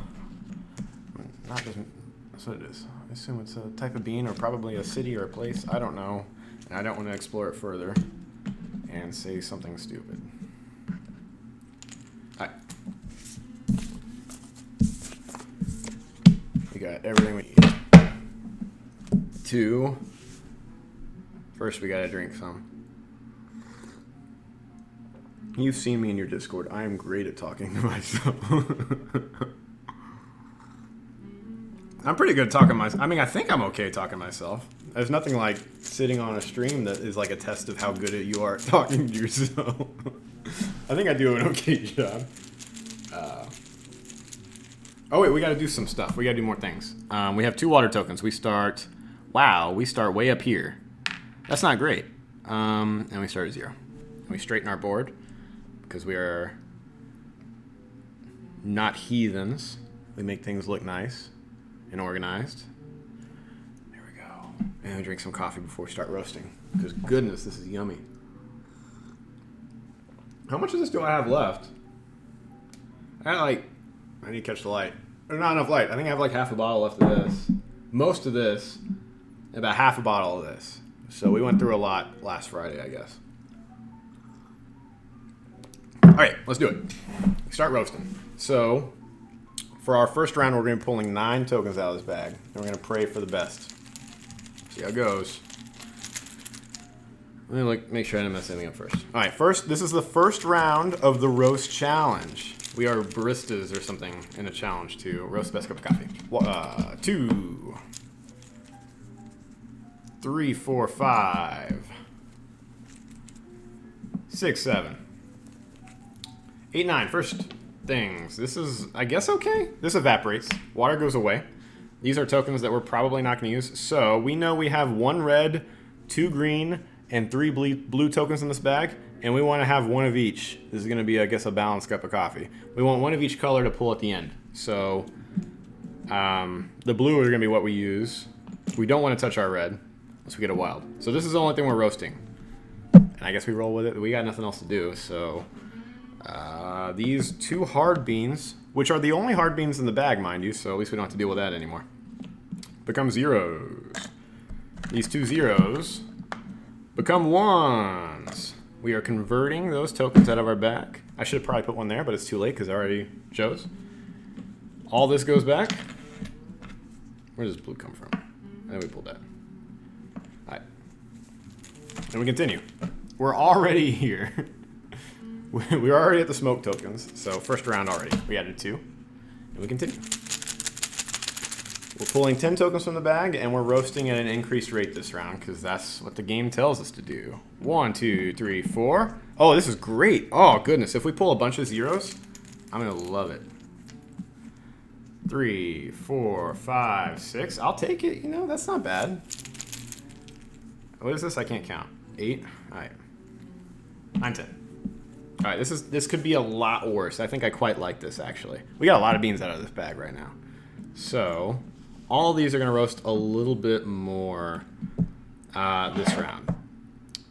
That's what it is. I assume it's a type of bean or probably a city or a place. I don't know. And I don't want to explore it further and say something stupid. All right. We got everything we need. 2. First, we got to drink some. You've seen me in your Discord. I am great at talking to myself. I'm pretty good at talking to myself. I mean, I think I'm okay talking to myself. There's nothing like sitting on a stream that is like a test of how good you are at talking to yourself. I think I do an okay job. Oh, wait, we got to do some stuff. We got to do more things. We have 2 water tokens. We start way up here. That's not great. And we start at 0. And we straighten our board because we are not heathens. We make things look nice and organized. There we go. And we drink some coffee before we start roasting. Because goodness, this is yummy. How much of this do I have left? I need to catch the light. There's not enough light. I think I have like half a bottle left of this. Most of this, and about half a bottle of this. So we went through a lot last Friday, I guess. All right, let's do it. Start roasting. So for our first round, we're going to be pulling 9 tokens out of this bag. And we're going to pray for the best. See how it goes. Let me make sure I didn't mess anything up first. All right, this is the first round of the roast challenge. We are baristas or something in a challenge to roast the best cup of coffee. 2, 3, 4, 5, 6, 7, 8, 9. First things. This is, I guess, okay. This evaporates. Water goes away. These are tokens that we're probably not going to use. So we know we have 1 red, 2 green, and 3 blue tokens in this bag. And we want to have 1 of each. This is going to be, I guess, a balanced cup of coffee. We want 1 of each color to pull at the end. So the blue are going to be what we use. We don't want to touch our red unless we get a wild. So this is the only thing we're roasting. And I guess we roll with it. We got nothing else to do. So these 2 hard beans, which are the only hard beans in the bag, mind you. So at least we don't have to deal with that anymore. Become zeros. These 2 zeros become 1s. We are converting those tokens out of our bag. I should have probably put 1 there, but it's too late because I already chose. All this goes back. Where does blue come from? And we pulled that. All right. And we continue. We're already here. We're already at the smoke tokens. So first round already. We added 2. And we continue. We're pulling 10 tokens from the bag, and we're roasting at an increased rate this round because that's what the game tells us to do. 1, 2, 3, 4. Oh, this is great. Oh, goodness. If we pull a bunch of zeros, I'm going to love it. 3, 4, 5, 6. I'll take it. That's not bad. What is this? I can't count. 8. All right. 9, 10. All right, this could be a lot worse. I think I quite like this, actually. We got a lot of beans out of this bag right now. So all of these are going to roast a little bit more this round.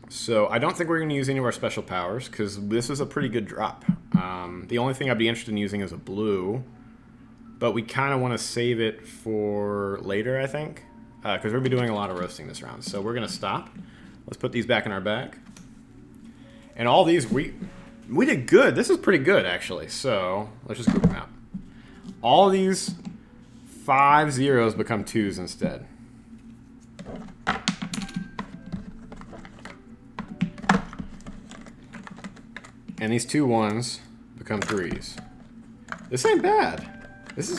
So I don't think we're going to use any of our special powers because this is a pretty good drop. The only thing I'd be interested in using is a blue, but we kind of want to save it for later, I think, because we're going to be doing a lot of roasting this round. So we're going to stop. Let's put these back in our bag. And all these, we did good. This is pretty good, actually. So let's just group them out. All of these 5 zeros become 2s instead. And these 2 1s become 3s. This ain't bad. This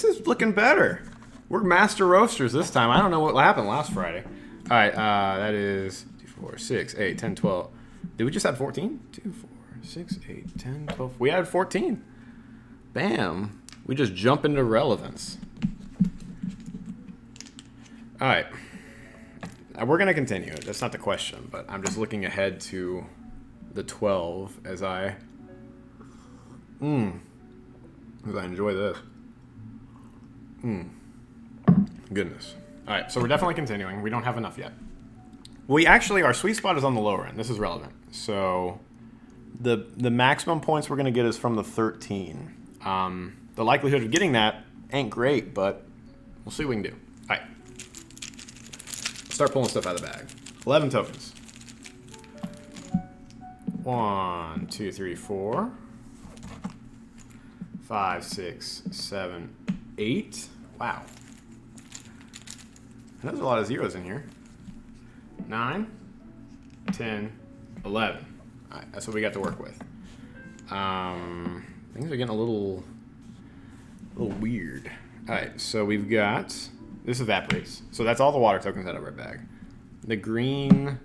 is looking better. We're master roasters this time. I don't know what happened last Friday. All right, that is 2, 4, 6, 8, 10, 12. Did we just add 14? 2, 4, 6, 8, 10, 12. We added 14. Bam. We just jump into relevance. All right. We're going to continue it. That's not the question, but I'm just looking ahead to the 12 as I enjoy this. Goodness. All right, so we're definitely continuing. We don't have enough yet. We actually, our sweet spot is on the lower end. This is relevant. So the maximum points we're going to get is from the 13. The likelihood of getting that ain't great, but we'll see what we can do. All right. Start pulling stuff out of the bag. 11 tokens. 1, 2, 3, 4, 5, 6, 7, 8. Wow. There's a lot of zeros in here. 9, 10, 11. All right, that's what we got to work with. Things are getting a little weird. All right, so we've got, this evaporates. So that's all the water tokens out of our bag. The green,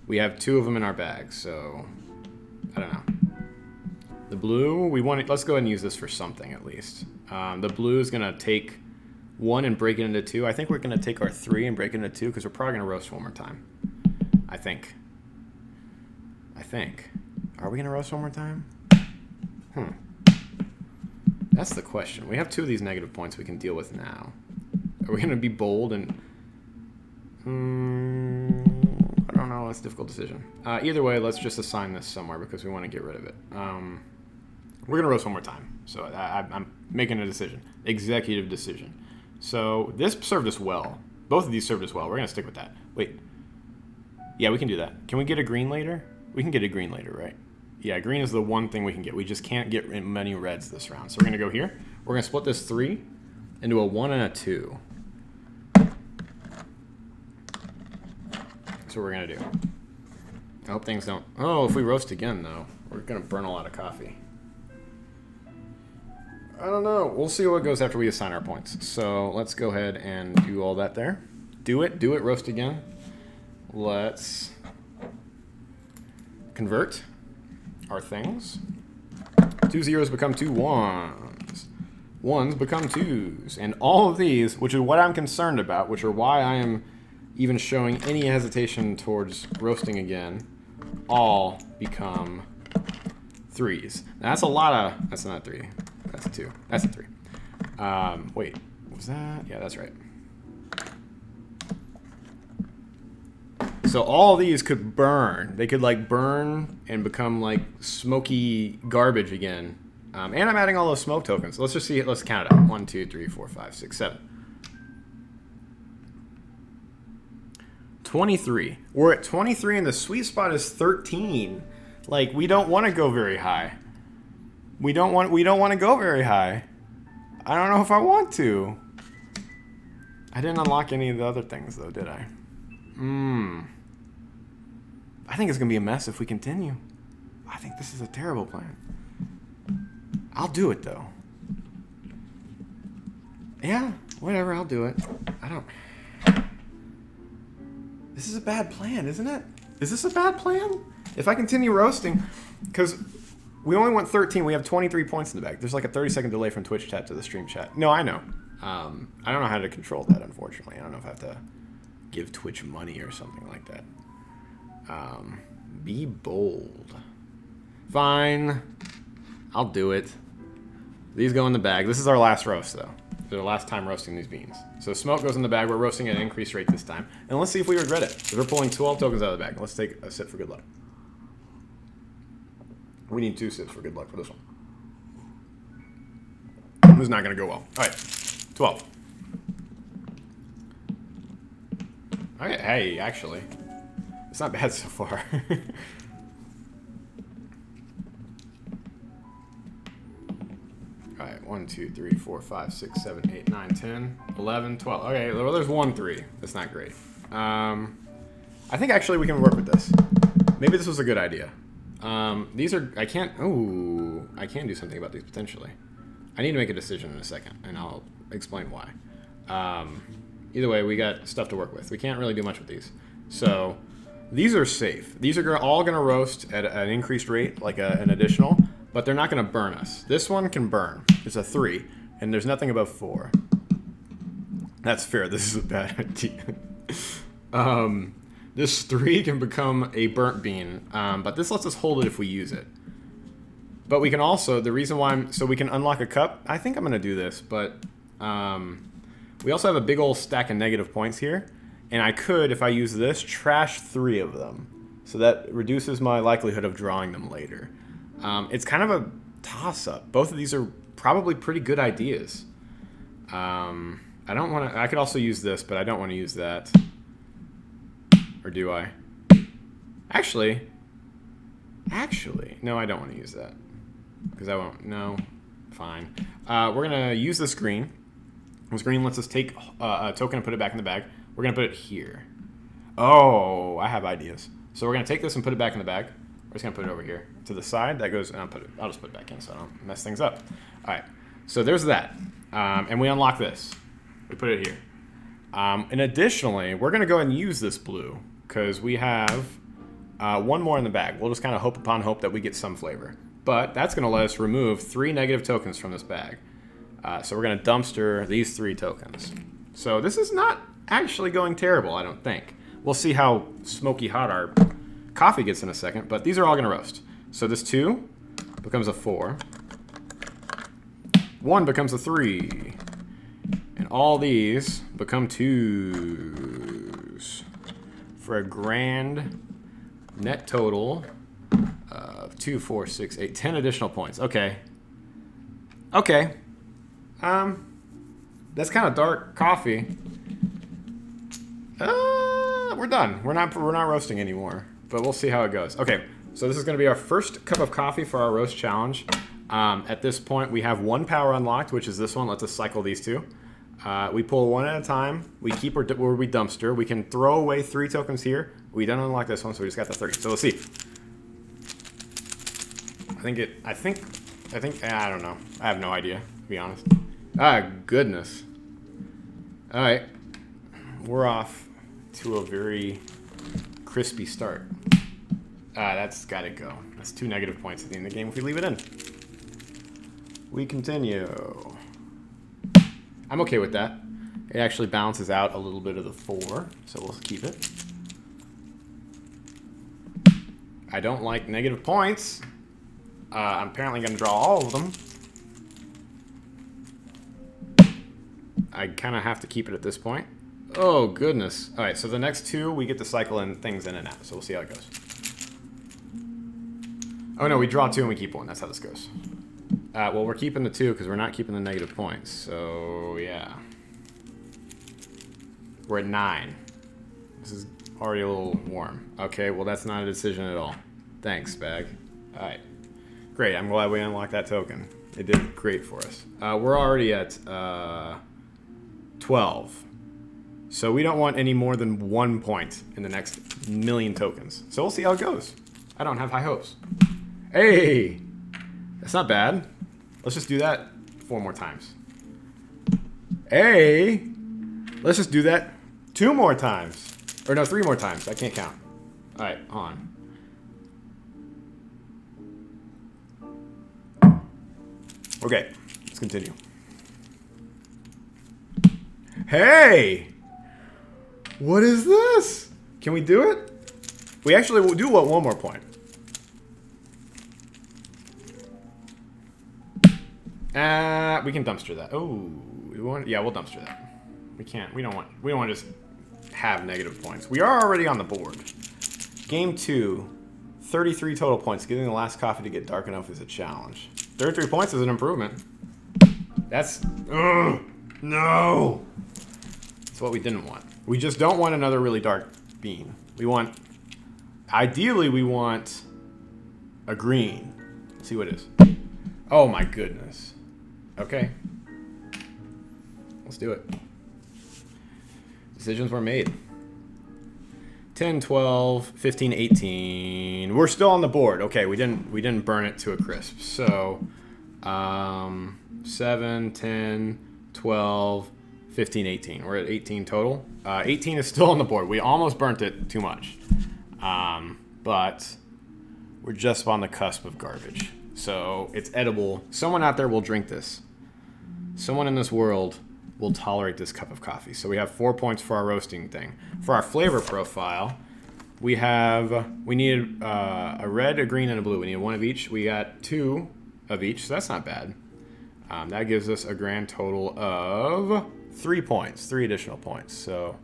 we have 2 of them in our bag, so I don't know. The blue, let's go ahead and use this for something at least. The blue is gonna take 1 and break it into 2. I think we're gonna take our 3 and break it into 2 because we're probably gonna roast one more time. I think. Are we gonna roast one more time? That's the question. We have 2 of these negative points we can deal with now. Are we gonna be bold and I don't know. That's a difficult decision. Either way, let's just assign this somewhere because we want to get rid of it. We're gonna roast one more time. So I'm making a decision. Executive decision. So this served us well. Both of these served us well. We're gonna stick with that. Wait. Yeah, we can do that. Can we get a green later? We can get a green later, right? Yeah, green is the one thing we can get. We just can't get many reds this round. So we're gonna go here. We're gonna split this 3 into a 1 and a 2. That's what we're gonna do. I hope things don't. Oh, if we roast again though, we're gonna burn a lot of coffee. I don't know. We'll see what goes after we assign our points. So let's go ahead and do all that there. Do it, roast again. Let's convert our things. 2 zeros become 2 1s. 1s become 2s. And all of these, which is what I'm concerned about, which are why I am even showing any hesitation towards roasting again, all become 3s. Now that's a lot of, that's not 3. That's a 2. That's a 3. Wait, was that? Yeah, that's right. So all these could burn. They could like burn and become like smoky garbage again. And I'm adding all those smoke tokens. Let's just see it. Let's count it out. 1, 2, 3, 4, 5, 6, 7. 23. We're at 23 and the sweet spot is 13. Like we don't want to go very high. We don't want to go very high. I don't know if I want to. I didn't unlock any of the other things though, did I? I think it's going to be a mess if we continue. I think this is a terrible plan. I'll do it though. Yeah, whatever, I'll do it. This is a bad plan, isn't it? Is this a bad plan? If I continue roasting, because we only want 13, we have 23 points in the bag. There's like a 30-second delay from Twitch chat to the stream chat. No, I know. I don't know how to control that, unfortunately. I don't know if I have to give Twitch money or something like that. Be bold. Fine. I'll do it. These go in the bag. This is our last roast, though. This is our last time roasting these beans. So smoke goes in the bag. We're roasting at an increased rate this time. And let's see if we regret it. Because we're pulling 12 tokens out of the bag. Let's take a sip for good luck. We need 2 sips for good luck for this one. This is not going to go well. All right. 12. Okay. Hey, actually. It's not bad so far. Alright, 1, 2, 3, 4, 5, 6, 7, 8, 9, 10, 11, 12. Okay, well, there's 1, 3. That's not great. I think actually we can work with this. Maybe this was a good idea. These are, I can do something about these potentially. I need to make a decision in a second, and I'll explain why. Either way, we got stuff to work with. We can't really do much with these. So, these are safe. These are all going to roast at an increased rate, like an additional, but they're not going to burn us. This one can burn. It's a 3, and there's nothing above 4. That's fair. This is a bad idea. This 3 can become a burnt bean, but this lets us hold it if we use it. But we can also, the reason why so we can unlock a cup, I think I'm going to do this, but we also have a big old stack of negative points here. And I could, if I use this, trash 3 of them. So that reduces my likelihood of drawing them later. It's kind of a toss-up. Both of these are probably pretty good ideas. I don't want to... I could also use this, but I don't want to use that. Or do I? Actually, no, I don't want to use that. Because I won't. No. Fine. We're going to use this green. This green lets us take a token and put it back in the bag. We're going to put it here. Oh, I have ideas. So we're going to take this and put it back in the bag. We're just going to put it over here to the side. That goes, and I'll just put it back in so I don't mess things up. All right. So there's that. And we unlock this. We put it here. And additionally, we're going to go and use this blue because we have 1 more in the bag. We'll just kind of hope upon hope that we get some flavor. But that's going to let us remove 3 negative tokens from this bag. So we're going to dumpster these 3 tokens. So this is not actually going terrible, I don't think. We'll see how smoky hot our coffee gets in a second, but these are all going to roast. So this 2 becomes a 4. 1 becomes a 3. And all these become 2s. For a grand net total of 2, 4, 6, 8, 10 additional points. Okay. Okay. That's kind of dark coffee. We're done. We're not roasting anymore, but we'll see how it goes. Okay, so this is going to be our first cup of coffee for our roast challenge. At this point, we have 1 power unlocked, which is this one. Let's just cycle these 2. We pull 1 at a time. We keep where we dumpster. We can throw away 3 tokens here. We don't unlock this one, so we just got the 3. So let's see. I don't know. I have no idea, to be honest. Ah, goodness. All right. We're off to a very crispy start. That's got to go. That's 2 negative points at the end of the game if we leave it in. We continue. I'm okay with that. It actually balances out a little bit of the 4, so we'll keep it. I don't like negative points. I'm apparently going to draw all of them. I kind of have to keep it at this point. Oh, goodness. All right, so the next 2, we get to cycle in things in and out, so we'll see how it goes. Oh, no, we draw 2 and we keep 1. That's how this goes. Well, we're keeping the 2 because we're not keeping the negative points, so yeah. We're at 9. This is already a little warm. Okay, well, that's not a decision at all. Thanks, bag. All right. Great, I'm glad we unlocked that token. It did great for us. We're already at 12. So we don't want any more than 1 point in the next 1,000,000 tokens. So we'll see how it goes. I don't have high hopes. Hey! That's not bad. Let's just do that 4 more times. Hey! Let's just do that 2 more times. Or no, 3 more times. I can't count. Alright, on. Okay, let's continue. Hey! What is this? Can we do it? We actually will do one more point. We can dumpster that. Oh, yeah, we'll dumpster that. We can't. We don't want to just have negative points. We are already on the board. Game 2, 33 total points. Getting the last coffee to get dark enough is a challenge. 33 points is an improvement. That's no. That's what we didn't want. We just don't want another really dark bean. We want, ideally, we want a green. Let's see what it is. Oh my goodness. Okay. Let's do it. Decisions were made. 10, 12, 15, 18. We're still on the board. Okay, we didn't burn it to a crisp. So 7, 10, 12, 15, 18. We're at 18 total. 18 is still on the board. We almost burnt it too much. But we're just on the cusp of garbage. So it's edible. Someone out there will drink this. Someone in this world will tolerate this cup of coffee. So we have 4 points for our roasting thing. For our flavor profile, we needed a red, a green, and a blue. We needed one of each. We got 2 of each, so that's not bad. That gives us a grand total of 3 points, 3 additional points. So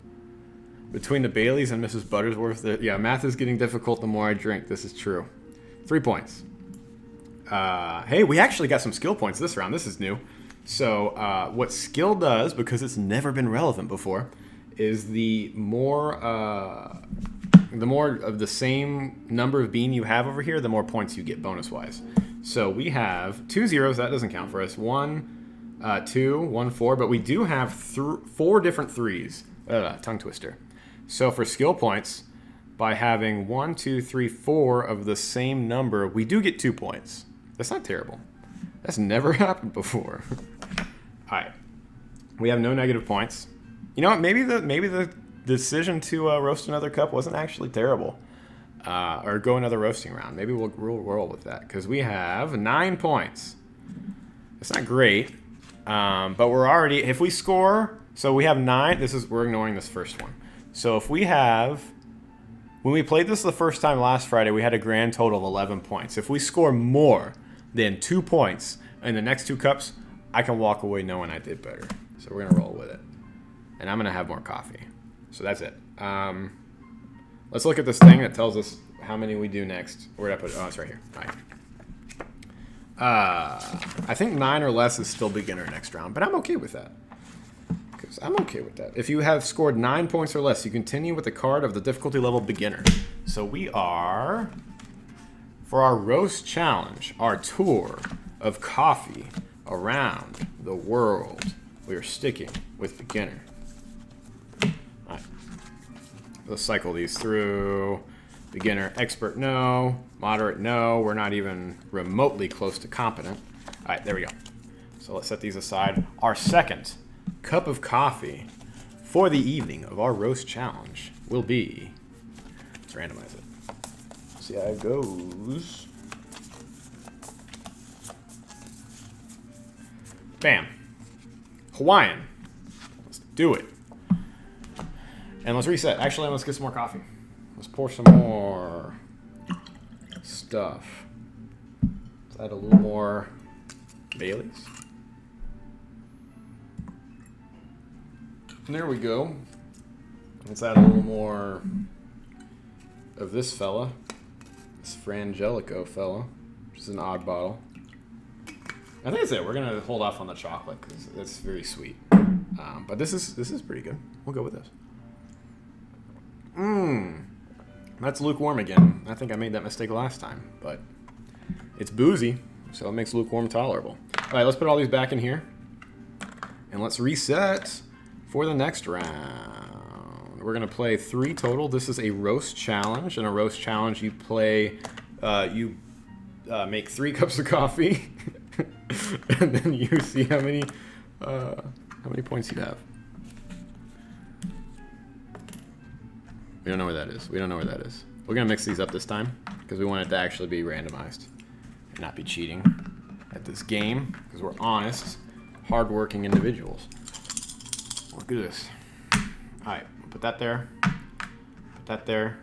between the Baileys and Mrs. Buttersworth, yeah, math is getting difficult the more I drink. This is true. 3 points. Hey, we actually got some skill points this round. This is new. So what skill does, because it's never been relevant before, is the more of the same number of bean you have over here, the more points you get bonus-wise. So we have 2 zeros. That doesn't count for us. 1, 2, 1, 4. But we do have 4 different 3s. Tongue twister. So for skill points, by having 1, 2, 3, 4 of the same number, we do get 2 points. That's not terrible. That's never happened before. All right. We have no negative points. You know what? Maybe the decision to roast another cup wasn't actually terrible. Or go another roasting round. Maybe we'll roll with that. Because we have 9 points. It's not great. But we're already... If we score... So we have 9. We're ignoring this first one. So if we have... When we played this the first time last Friday, we had a grand total of 11 points. If we score more than 2 points in the next 2 cups, I can walk away knowing I did better. So we're going to roll with it. And I'm going to have more coffee. So that's it. Let's look at this thing that tells us how many we do next. Where did I put it? Oh, it's right here. All right. I think 9 or less is still beginner next round, but I'm okay with that. I'm okay with that. If you have scored 9 points or less, you continue with the card of the difficulty level beginner. So we are, for our roast challenge, our tour of coffee around the world, we are sticking with beginner. All right. Let's cycle these through. Beginner, expert, no. Moderate, no. We're not even remotely close to competent. All right, there we go. So let's set these aside. Our second cup of coffee for the evening of our roast challenge will be, let's randomize it. See how it goes. Bam. Hawaiian. Let's do it. And let's reset. Actually, let's get some more coffee. Let's pour some more stuff. Let's add a little more Baileys. And there we go. Let's add a little more of this fella. This Frangelico fella, which is an odd bottle. I think that's it. We're going to hold off on the chocolate because it's very sweet. But this is pretty good. We'll go with this. That's lukewarm again. I think I made that mistake last time. But it's boozy, so it makes lukewarm tolerable. All right, let's put all these back in here. And let's reset for the next round. We're going to play 3 total. This is a roast challenge. In a roast challenge, you play, make 3 cups of coffee, and then you see how many points you have. We don't know where that is. We don't know where that is. We're going to mix these up this time because we want it to actually be randomized and not be cheating at this game because we're honest, hardworking individuals. Look at this. All right, Put that there. Put that there.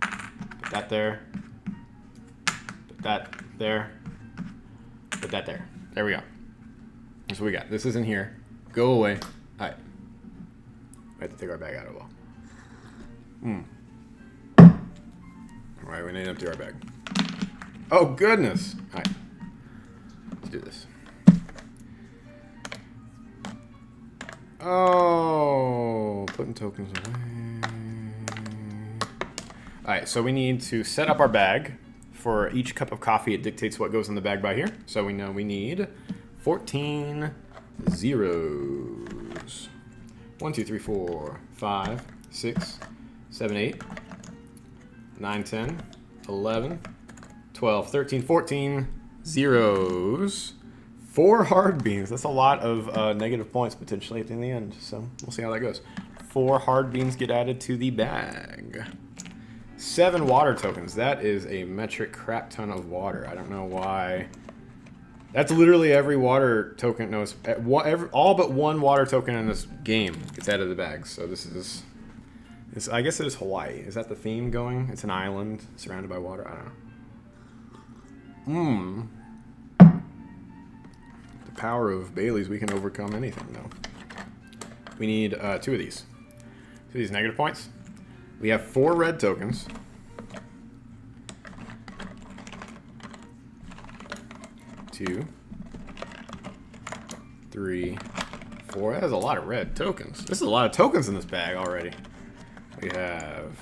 Put that there. Put that there. Put that there. There we go. That's what we got. This isn't here. Go away. All right. We have to take our bag out of well. All right, we need to empty our bag. Oh, goodness. All right. Let's do this. Oh, putting tokens away. All right, so we need to set up our bag. For each cup of coffee, it dictates what goes in the bag by here. So we know we need 14 zeros. 1, 2, 3, 4, 5, 6, 7, 8, 9, 10, 11, 12, 13, 14 zeros. 4 hard beans. That's a lot of negative points potentially at the end. So we'll see how that goes. 4 hard beans get added to the bag. 7 water tokens. That is a metric crap ton of water. I don't know why. That's literally every water token. No, it's all but 1 water token in this game gets added to the bag. So this is, I guess it is Hawaii. Is that the theme going? It's an island surrounded by water. I don't know. The power of Bailey's. We can overcome anything though. We need 2 of these. 2 of these negative points. We have 4 red tokens. 2, 3, 4. That is a lot of red tokens. This is a lot of tokens in this bag already. We have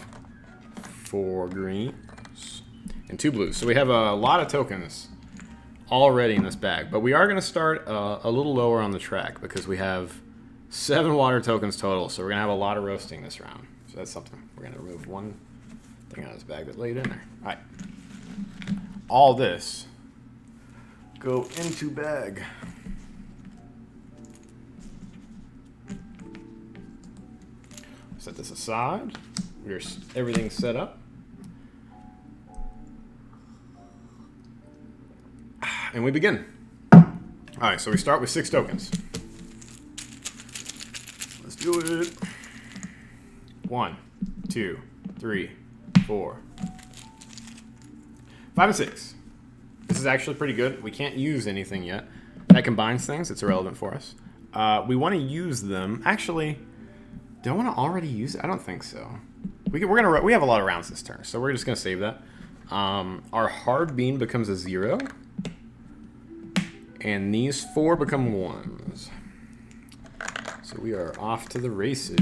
4 greens and 2 blues. So we have a lot of tokens already in this bag. But we are going to start a little lower on the track because we have 7 water tokens total. So we're going to have a lot of roasting this round. So that's something. We're going to remove 1 thing out of this bag that laid in there. All right. All this go into bag. Set this aside. Everything's set up. And we begin. All right, so we start with 6 tokens. Let's do it. 1, 2, 3, 4, 5, and 6. This is actually pretty good. We can't use anything yet. That combines things. It's irrelevant for us. We want to use them. Actually, do I want to already use it? I don't think so. We have a lot of rounds this turn, so we're just going to save that. Our hard bean becomes a 0. And these 4 become 1s. So we are off to the races.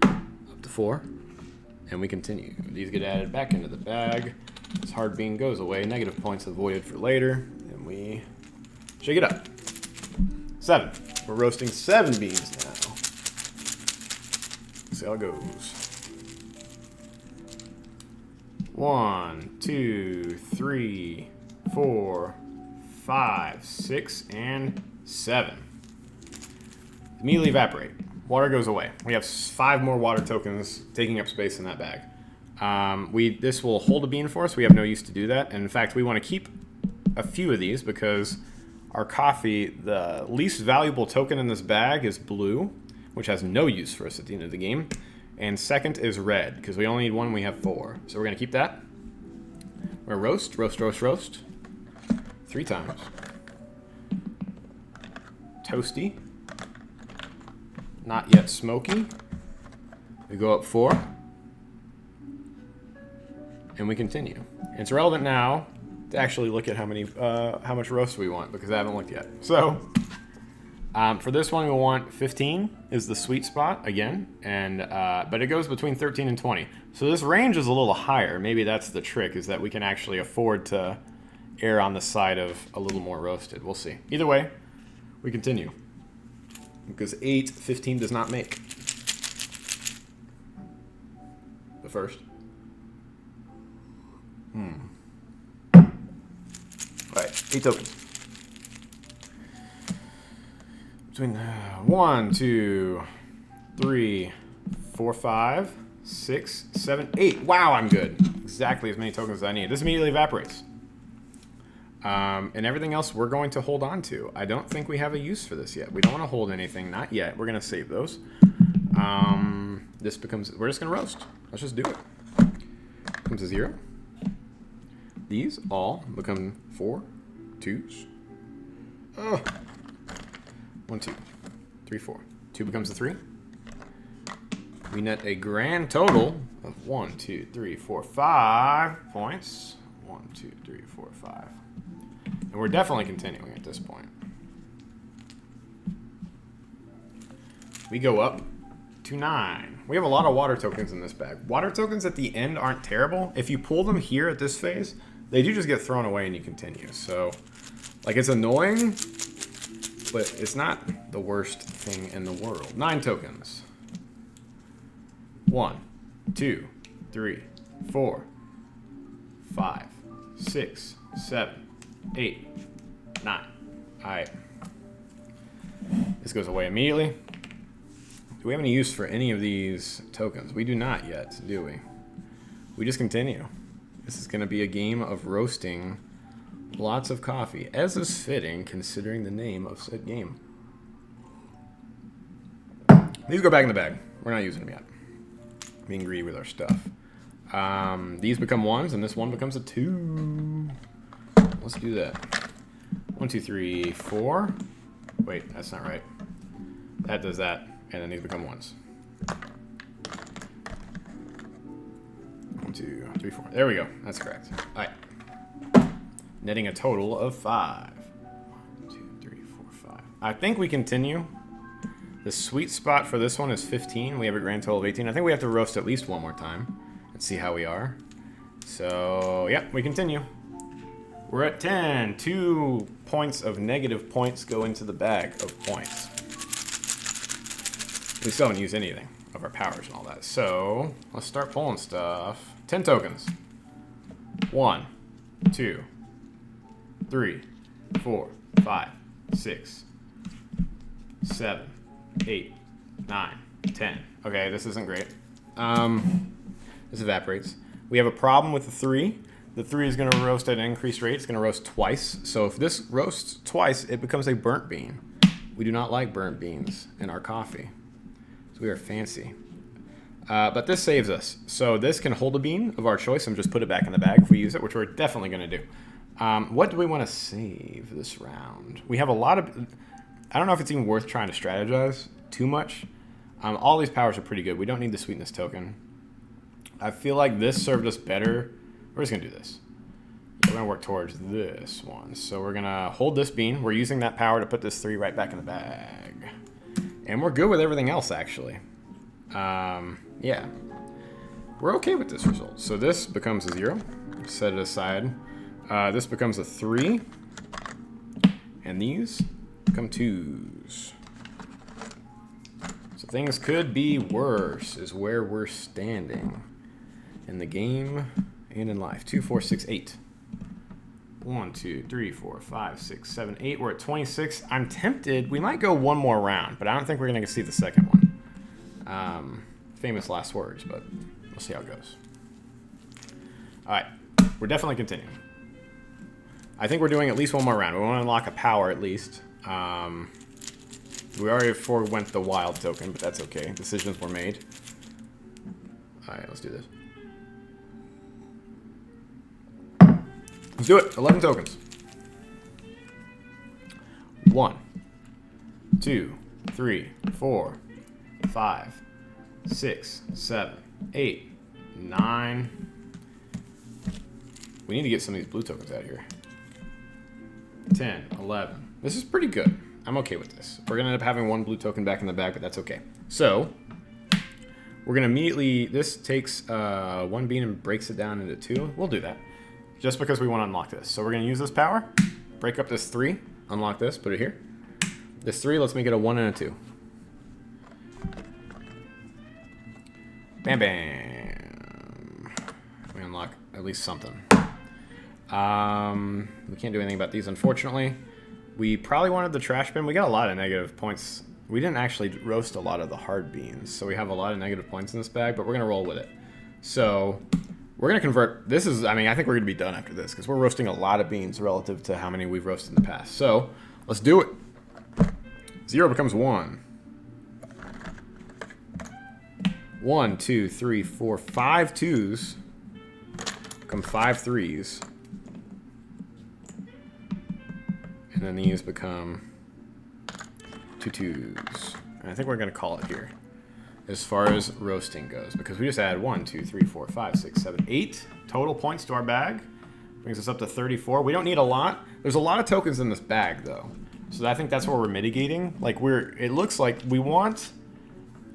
Up to 4. And we continue. These get added back into the bag. This hard bean goes away. Negative points avoided for later. And we shake it up. 7. We're roasting 7 beans now. See how it goes. 1, 2, 3, 4, 5, 6, and 7. Immediately evaporate. Water goes away. We have 5 more water tokens taking up space in that bag. This will hold a bean for us. We have no use to do that. And in fact, we want to keep a few of these because our coffee, the least valuable token in this bag is blue, which has no use for us at the end of the game. And second is red, because we only need 1, we have 4. So we're going to keep that. We're going to roast. 3 times. Toasty. Not yet smoky. We go up 4. And we continue. And it's relevant now to actually look at how much roast we want, because I haven't looked yet. So for this one, we want 15 is the sweet spot again, and but it goes between 13 and 20. So this range is a little higher. Maybe that's the trick, is that we can actually afford to err on the side of a little more roasted. We'll see. Either way, we continue. Because 8, 15 does not make. The first. All right, 8 tokens. Between 1, 2, 3, 4, 5, 6, 7, 8. Wow, I'm good. Exactly as many tokens as I need. This immediately evaporates. And everything else we're going to hold on to. I don't think we have a use for this yet. We don't want to hold anything, not yet. We're going to save those. This becomes, we're just going to roast. Let's just do it. Becomes a 0. These all become 4 2s. Oh. 1 2 3 4. 2 becomes a 3. We net a grand total of 1 2 3 4 5 points. 1 2 3 4 5. And we're definitely continuing at this point. We go up to 9. We have a lot of water tokens in this bag. Water tokens at the end aren't terrible. If you pull them here at this phase, they do just get thrown away and you continue. So, like, it's annoying, but it's not the worst thing in the world. 9 tokens. 1 2 3 4 5 6 7 8 9. Alright. This goes away immediately. Do we have any use for any of these tokens? We do not yet, do we? We just continue. This is going to be a game of roasting lots of coffee, as is fitting considering the name of said game. These go back in the bag. We're not using them yet. Being greedy with our stuff. These become 1s, and this one becomes a 2. Let's do that. 1 2 3 4. Wait, that's not right. That does that. And then these become 1s. 1 2 3 4. There we go. That's correct. All right. Netting a total of 5. 1 2 3 4 5. I think we continue. The sweet spot for this one is 15. We have a grand total of 18. I think we have to roast at least one more time and see how we are. So, yeah, we continue. We're at 10. 2 points of negative points go into the bag of points. We still haven't used anything of our powers and all that. So, let's start pulling stuff. 10 tokens. 1, 2, 3, 4, 5, 6, 7, 8, 9, 10. Okay, this isn't great. This evaporates. We have a problem with the 3. The 3 is going to roast at an increased rate. It's going to roast twice. So if this roasts twice, it becomes a burnt bean. We do not like burnt beans in our coffee. So we are fancy. But this saves us. So this can hold a bean of our choice and just put it back in the bag if we use it, which we're definitely going to do. What do we want to save this round? We have a lot of... I don't know if it's even worth trying to strategize too much. All these powers are pretty good. We don't need the sweetness token. I feel like this served us better. We're just going to do this. We're going to work towards this one. So we're going to hold this bean. We're using that power to put this 3 right back in the bag. And we're good with everything else, actually. Yeah. We're okay with this result. So this becomes a 0. Set it aside. This becomes a 3. And these become 2s. So things could be worse, is where we're standing. In the game and in life. 2, 4, 6, 8. 1, 2, 3, 4, 5, 6, 7, 8. We're at 26. I'm tempted. We might go one more round, but I don't think we're going to see the second one. Famous last words, but we'll see how it goes. All right. We're definitely continuing. I think we're doing at least one more round. We want to unlock a power at least. We already forewent the wild token, but that's okay. Decisions were made. All right, let's do this. Let's do it. 11 tokens. 1, 2, 3, 4, 5, 6, 7, 8, 9. We need to get some of these blue tokens out of here. 10, 11. This is pretty good. I'm okay with this. We're going to end up having one blue token back in the bag, but that's okay. So, we're going to immediately... This takes one bean and breaks it down into 2. We'll do that. Just because we want to unlock this. So we're going to use this power, break up this 3, unlock this, put it here. This 3, let's make it a 1 and a 2. Bam, bam. We unlock at least something. We can't do anything about these, unfortunately. We probably wanted the trash bin. We got a lot of negative points. We didn't actually roast a lot of the hard beans, so we have a lot of negative points in this bag, but we're going to roll with it. So We're going to convert. This is, I mean, I think we're going to be done after this because we're roasting a lot of beans relative to how many we've roasted in the past. So let's do it. 0 becomes 1. 1, 2, 3, 4, 5 2s become 5 3s. And then these become 2 2s. And I think we're going to call it here as far as roasting goes, because we just add 1, 2, 3, 4, 5, 6, 7, 8 total points to our bag. Brings us up to 34. We don't need a lot. There's a lot of tokens in this bag, though. So I think that's what we're mitigating. Like it looks like we want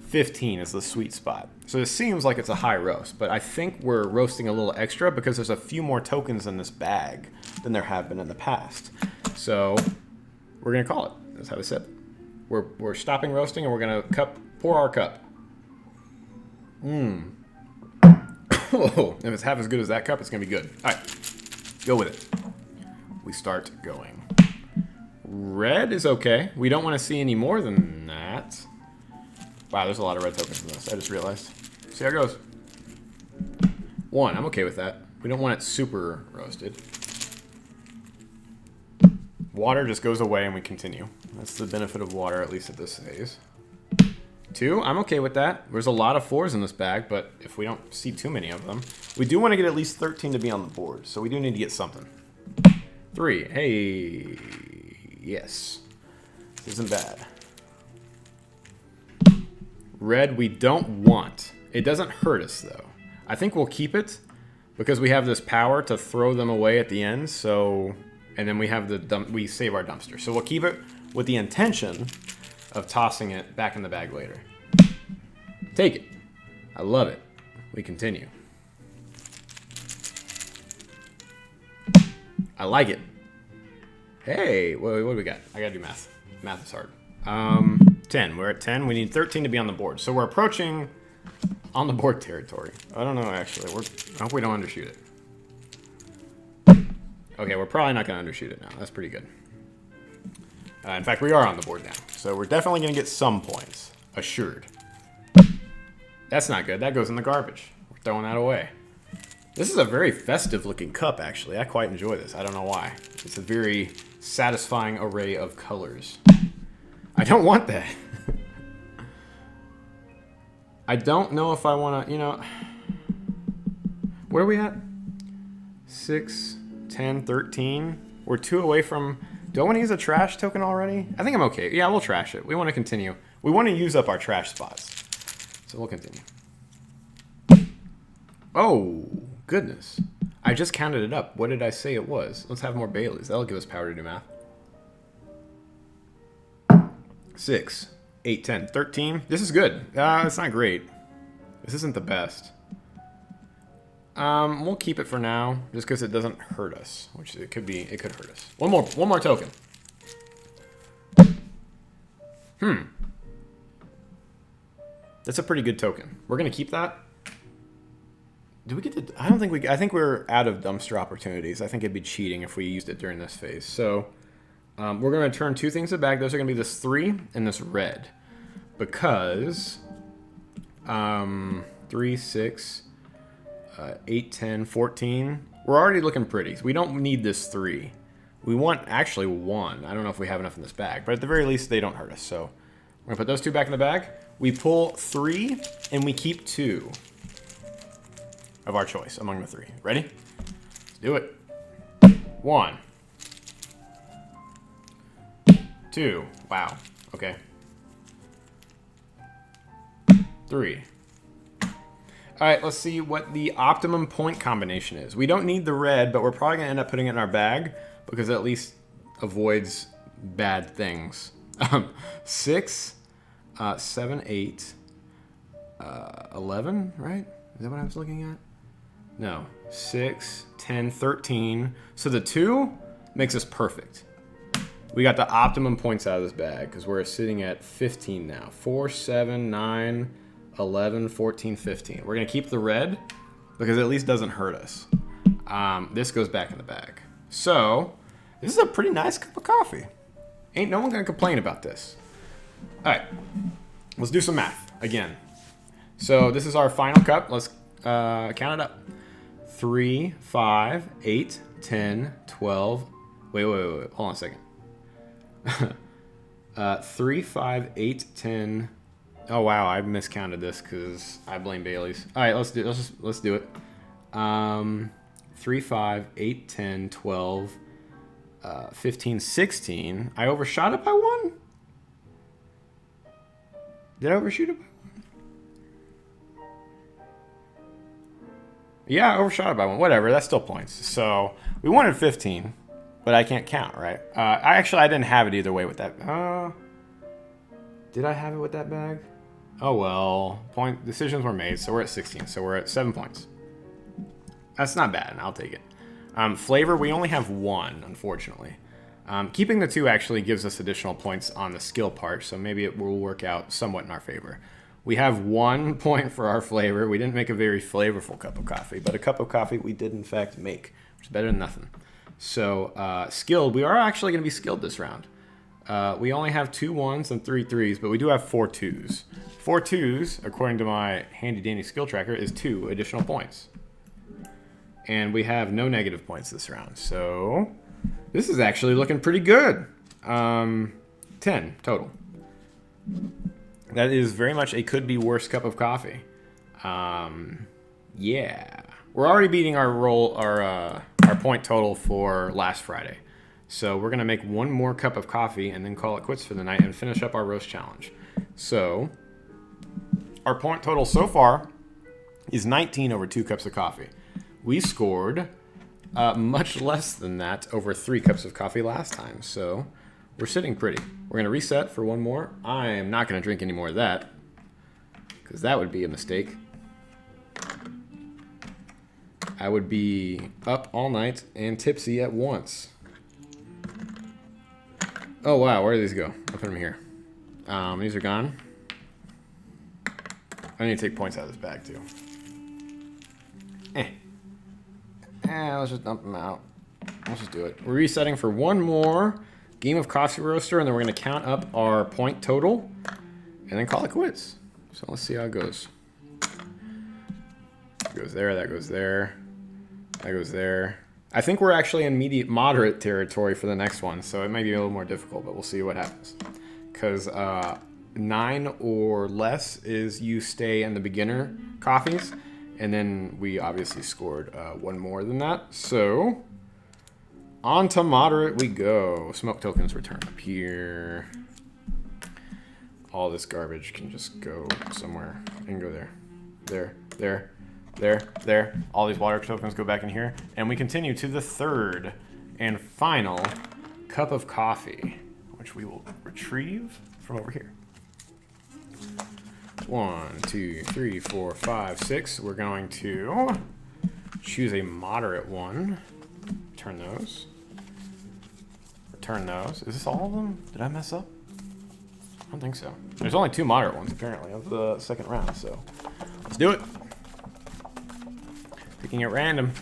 15 is the sweet spot. So it seems like it's a high roast, but I think we're roasting a little extra because there's a few more tokens in this bag than there have been in the past. So we're gonna call it. That's how we said. We're stopping roasting and we're gonna pour our cup. Whoa. If it's half as good as that cup, it's gonna be good. All right, go with it. We start going. Red is okay. We don't want to see any more than that. Wow, there's a lot of red tokens in this. I just realized. See how it goes. 1, I'm okay with that. We don't want it super roasted. Water just goes away and we continue. That's the benefit of water, at least at this phase. 2, I'm okay with that. There's a lot of 4s in this bag, but if we don't see too many of them, we do want to get at least 13 to be on the board, so we do need to get something. 3, hey, yes. This isn't bad. Red, we don't want. It doesn't hurt us, though. I think we'll keep it because we have this power to throw them away at the end, so... And then we have we save our dumpster. So we'll keep it with the intention of tossing it back in the bag later. Take it. I love it. We continue. I like it. Hey, what do we got? I gotta do math. Math is hard. 10. We're at 10. We need 13 to be on the board. So we're approaching on the board territory. I don't know, actually. I hope we don't undershoot it. Okay, we're probably not going to undershoot it now. That's pretty good. In fact, we are on the board now. So we're definitely going to get some points. Assured. That's not good. That goes in the garbage. We're throwing that away. This is a very festive looking cup, actually. I quite enjoy this. I don't know why. It's a very satisfying array of colors. I don't want that. I don't know if I want to, you know... Where are we at? 6... 10, 13. We're 2 away from... Do I want to use a trash token already? I think I'm okay. Yeah, we'll trash it. We want to continue. We want to use up our trash spots. So we'll continue. Oh, goodness. I just counted it up. What did I say it was? Let's have more Baileys. That'll give us power to do math. 6, 8, 10, 13. This is good. It's not great. This isn't the best. We'll keep it for now, just because it doesn't hurt us, which it could be. It could hurt us. One more token. That's a pretty good token. We're gonna keep that. Do we get to? I don't think we. I think we're out of dumpster opportunities. I think it'd be cheating if we used it during this phase. So we're gonna return 2 things to the bag. Those are gonna be this 3 and this red, because 3, 6. 8, 10, 14. We're already looking pretty. We don't need this 3. We want actually 1. I don't know if we have enough in this bag, but at the very least, they don't hurt us. So we're gonna put those 2 back in the bag. We pull 3 and we keep 2 of our choice among the 3. Ready? Let's do it. 1, 2. Wow. Okay. 3. All right, let's see what the optimum point combination is. We don't need the red, but we're probably going to end up putting it in our bag because it at least avoids bad things. 6, 7, 8, 11, right? Is that what I was looking at? No. 6, 10, 13. So the 2 makes us perfect. We got the optimum points out of this bag because we're sitting at 15 now. 4, 7, 9... 11, 14, 15. We're going to keep the red because it at least doesn't hurt us. This goes back in the bag. So, this is a pretty nice cup of coffee. Ain't no one going to complain about this. All right. Let's do some math again. So, this is our final cup. Let's count it up. 3, 5, 8, 10, 12. Wait. Hold on a second. 3, 5, 8, 10. Oh wow, I miscounted this because I blame Bailey's. All right, let's do it. 3, 5, 8, 10, 12, 15, 16. I overshot it by 1. Did I overshoot it by 1? Yeah, I overshot it by 1. Whatever, that's still points. So we wanted 15, but I can't count, right? I didn't have it either way with that. Did I have it with that bag? Oh well, decisions were made, so we're at 16. So we're at 7 points. That's not bad, and I'll take it. Flavor, we only have 1, unfortunately. Keeping the 2 actually gives us additional points on the skill part, so maybe it will work out somewhat in our favor. We have 1 point for our flavor. We didn't make a very flavorful cup of coffee, but a cup of coffee we did in fact make, which is better than nothing. So skilled, we are actually going to be skilled this round. We only have 2 1s and 3 3s, but we do have 4 2s. 4 2s, according to my handy dandy skill tracker, is 2 additional points. And we have no negative points this round, so this is actually looking pretty good. 10 total. That is very much a could be worse cup of coffee. Yeah, we're already beating our point total for last Friday. So we're gonna make 1 more cup of coffee and then call it quits for the night and finish up our roast challenge. So our point total so far is 19 over 2 cups of coffee. We scored much less than that over 3 cups of coffee last time. So we're sitting pretty. We're gonna reset for 1 more. I am not gonna drink any more of that because that would be a mistake. I would be up all night and tipsy at once. Oh wow, where do these go? I'll put them here. These are gone. I need to take points out of this bag too. Let's just dump them out. Let's just do it. We're resetting for 1 more game of coffee roaster, and then we're going to count up our point total and then call it quits. So let's see how it goes. That goes there, that goes there, that goes there. I think we're actually in moderate territory for the next one, so it might be a little more difficult, but we'll see what happens. Because 9 or less is you stay in the beginner coffees, and then we obviously scored 1 more than that. So on to moderate we go. Smoke tokens return up here. All this garbage can just go somewhere. It can go there. There, there, there, there. All these water tokens go back in here. And we continue to the 3rd and final cup of coffee, which we will retrieve from over here. 1, 2, 3, 4, 5, 6. We're going to choose a moderate one. Return those. Return those. Is this all of them? Did I mess up? I don't think so. There's only 2 moderate ones, apparently, of the 2nd round, so let's do it. Picking at random.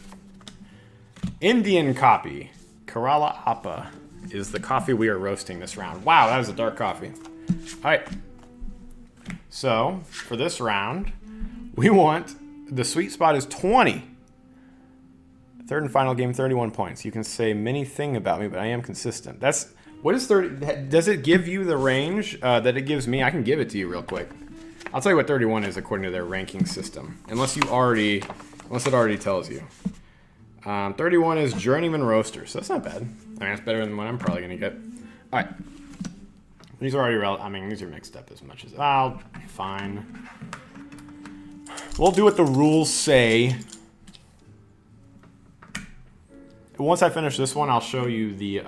Indian coffee. Kerala Appa is the coffee we are roasting this round. Wow, that was a dark coffee. All right. So, for this round, we want, the sweet spot is 20. 3rd and final game, 31 points. You can say many things about me, but I am consistent. What is 30? Does it give you the range that it gives me? I can give it to you real quick. I'll tell you what 31 is according to their ranking system. Unless it already tells you. 31 is Journeyman Roaster, so that's not bad. I mean, that's better than what I'm probably going to get. All right. These are already these are mixed up as much as... fine. We'll do what the rules say. Once I finish this one, I'll show you the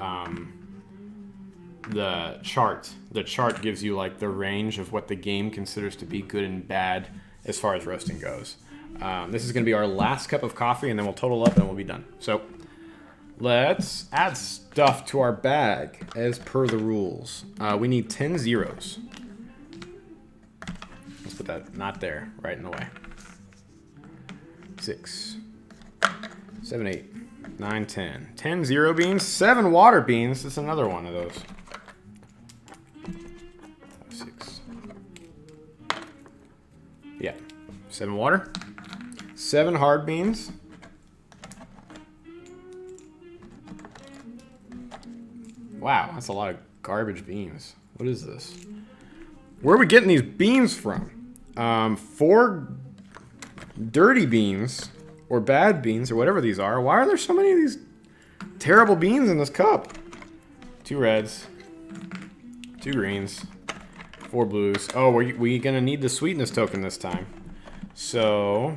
chart. The chart gives you like the range of what the game considers to be good and bad as far as roasting goes. This is going to be our last cup of coffee, and then we'll total up and we'll be done. So let's add stuff to our bag as per the rules. We need 10 zeros. Let's put that not there, right in the way. 6, 7, 8, 9, 10. 10 zero beans, 7 water beans. That's another one of those. 6. Yeah, 7 water. 7 hard beans. Wow, that's a lot of garbage beans. What is this? Where are we getting these beans from? 4 dirty beans, or bad beans, or whatever these are. Why are there so many of these terrible beans in this cup? 2 reds, 2 greens, 4 blues. Oh, we're gonna need the sweetness token this time. So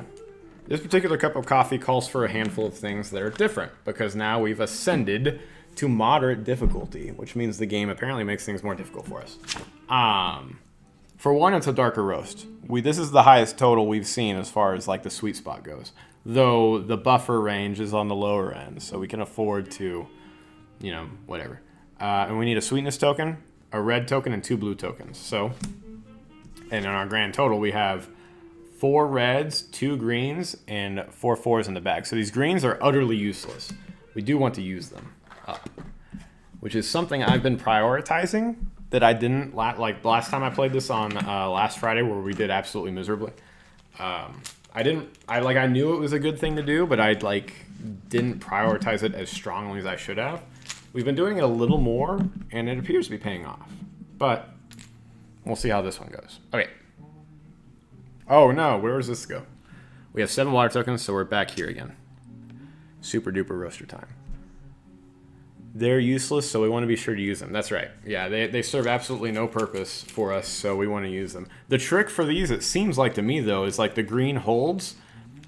this particular cup of coffee calls for a handful of things that are different, because now we've ascended to moderate difficulty, which means the game apparently makes things more difficult for us. For one, it's a darker roast. This is the highest total we've seen as far as like the sweet spot goes, though the buffer range is on the lower end, so we can afford to, you know, whatever. And we need a sweetness token, a red token, and 2 blue tokens. So, and in our grand total, we have 4 reds, 2 greens, and 4 fours in the bag. So these greens are utterly useless. We do want to use them up, which is something I've been prioritizing that I didn't, like last time I played this on last Friday where we did absolutely miserably. I knew it was a good thing to do, but I didn't prioritize it as strongly as I should have. We've been doing it a little more, and it appears to be paying off. But we'll see how this one goes. Okay. Oh no, where does this go? We have 7 water tokens, so we're back here again. Super duper roaster time. They're useless, so we want to be sure to use them. That's right. Yeah, they serve absolutely no purpose for us, so we want to use them. The trick for these, it seems like to me, though, is like the green holds.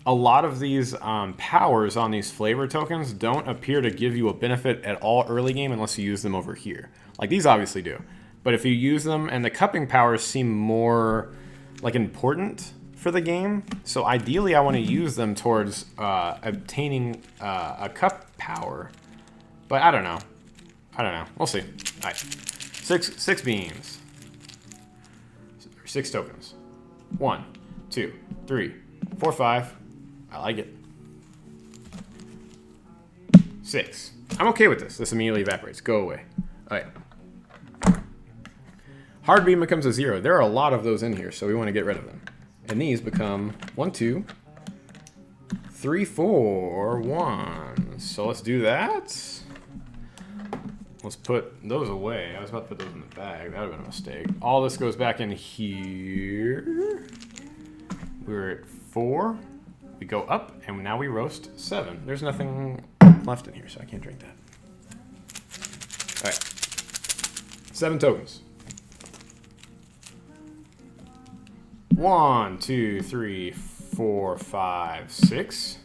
A lot of these powers on these flavor tokens don't appear to give you a benefit at all early game unless you use them over here. Like, these obviously do. But if you use them, and the cupping powers seem more, like, important for the game. So ideally, I want to use them towards obtaining a cup power. But I don't know. We'll see. All right. 6 beans. 6 tokens. 1, 2, 3, 4, 5. I like it. 6. I'm okay with this. This immediately evaporates. Go away. All right. Hard beam becomes a 0. There are a lot of those in here, so we want to get rid of them. And these become 1, 2, 3, 4, 1. So let's do that. Let's put those away. I was about to put those in the bag. That would have been a mistake. All this goes back in here. We're at 4. We go up, and now we roast 7. There's nothing left in here, so I can't drink that. All right. 7 tokens. 1, 2, 3, 4, 5, 6,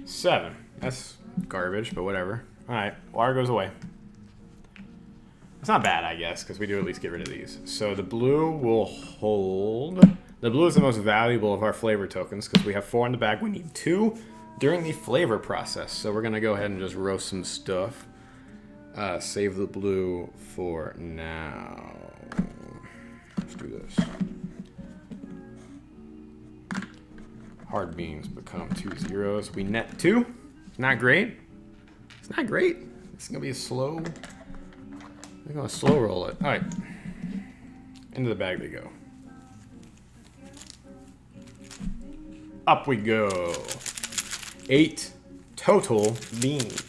7. That's garbage, but whatever. All right, water goes away. It's not bad, I guess, because we do at least get rid of these. So the blue will hold. The blue is the most valuable of our flavor tokens because we have 4 in the bag. We need 2 during the flavor process. So we're going to go ahead and just roast some stuff. Save the blue for now. Let's do this. Hard beans become 2 zeros. We net 2. Not great. It's not great. It's gonna be a slow. We're gonna slow roll it. All right. Into the bag they go. Up we go. 8 total beans.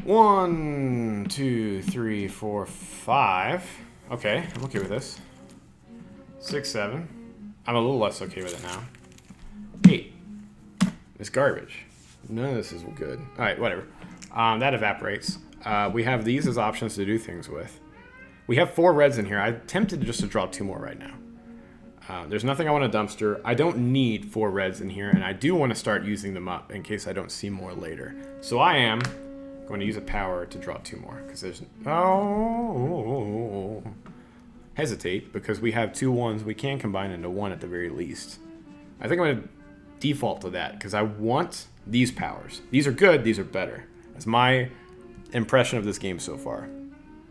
One, 2, 3, 4, 5. Okay, I'm okay with this. 6, 7. I'm a little less okay with it now. 8. It's garbage. None of this is good. All right, whatever. That evaporates. We have these as options to do things with. We have 4 reds in here. I'm tempted just to draw 2 more right now. There's nothing I want to dumpster. I don't need 4 reds in here, and I do want to start using them up in case I don't see more later. So I am going to use a power to draw 2 more because there's hesitate because we have 2 1s we can combine into 1 at the very least. I think I'm going to default to that because I want these powers. These are good, these are better. That's my impression of this game so far.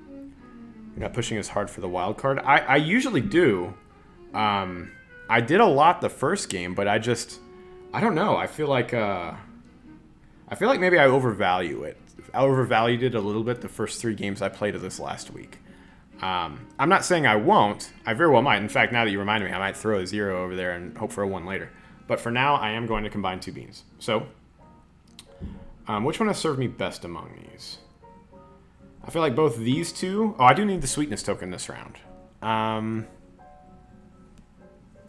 You're not pushing as hard for the wild card. I usually do. I did a lot the first game, but I don't know. I feel like maybe I overvalue it. I overvalued it a little bit the first 3 games I played of this last week. I'm not saying I won't. I very well might. In fact, now that you reminded me, I might throw a 0 over there and hope for a 1 later. But for now, I am going to combine 2 beans. So, which one has served me best among these? I feel like both these two... Oh, I do need the sweetness token this round.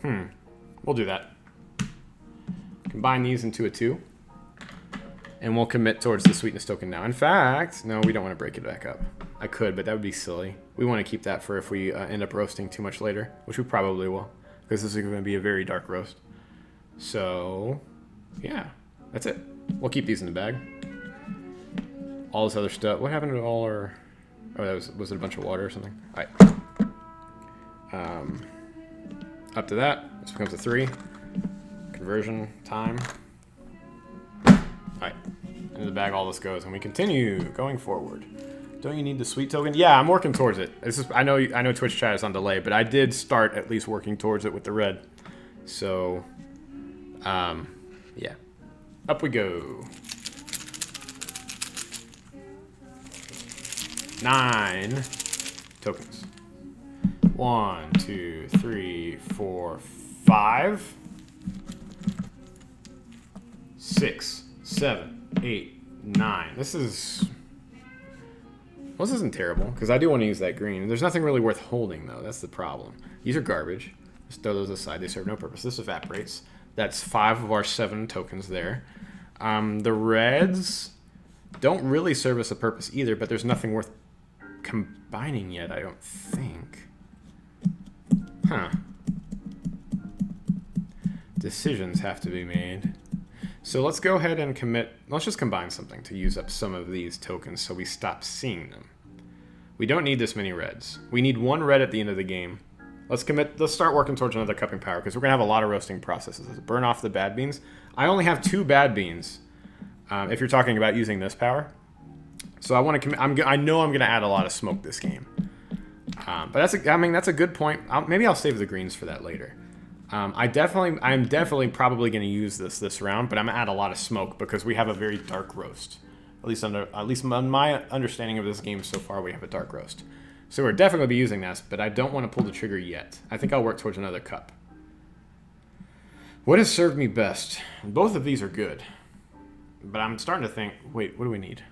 We'll do that. Combine these into a 2. And we'll commit towards the sweetness token now. In fact, no, we don't want to break it back up. I could, but that would be silly. We want to keep that for if we end up roasting too much later, which we probably will, because this is going to be a very dark roast. So, yeah, that's it. We'll keep these in the bag. All this other stuff. What happened to all our... Oh, that was it a bunch of water or something? All right. Up to that. This becomes a 3. Conversion time. Alright, into the bag all this goes, and we continue going forward. Don't you need the sweet token? Yeah, I'm working towards it. I know Twitch chat is on delay, but I did start at least working towards it with the red. So, yeah. Up we go. 9 tokens. 1, 2, 3, 4, 5, 6, 7, 8, 9. This isn't terrible, because I do want to use that green. There's nothing really worth holding, though. That's the problem. These are garbage. Just throw those aside. They serve no purpose. This evaporates. That's 5 of our 7 tokens there. The reds don't really serve us a purpose either, but there's nothing worth combining yet, I don't think. Huh. Decisions have to be made. So let's go ahead and commit. Let's just combine something to use up some of these tokens so we stop seeing them. We don't need this many reds. We need 1 red at the end of the game. Let's commit. Let's start working towards another cupping power, because we're going to have a lot of roasting processes. Let's burn off the bad beans. I only have 2 bad beans if you're talking about using this power. So I want to commit. I know I'm going to add a lot of smoke this game. But that's a good point. Maybe I'll save the greens for that later. I'm definitely probably going to use this round, but I'm going to add a lot of smoke because we have a very dark roast. At least on my understanding of this game so far, we have a dark roast. So we're definitely going to be using this, but I don't want to pull the trigger yet. I think I'll work towards another cup. What has served me best? Both of these are good, but I'm starting to think, wait, what do we need?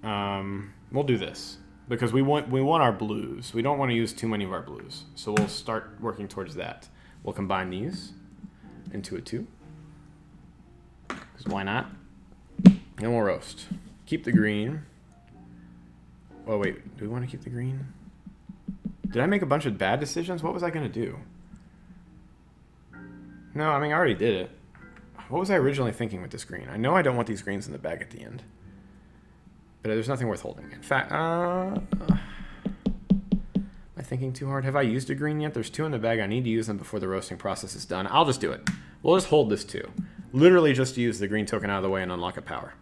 We'll do this. Because we want our blues. We don't want to use too many of our blues. So we'll start working towards that. We'll combine these into a 2. Because why not? And we'll roast. Keep the green. Oh, wait. Do we want to keep the green? Did I make a bunch of bad decisions? What was I going to do? No, I mean, I already did it. What was I originally thinking with this green? I know I don't want these greens in the bag at the end. But there's nothing worth holding. In fact, am I thinking too hard? Have I used a green yet? There's 2 in the bag. I need to use them before the roasting process is done. I'll just do it. We'll just hold this 2. Literally just use the green token out of the way and unlock a power.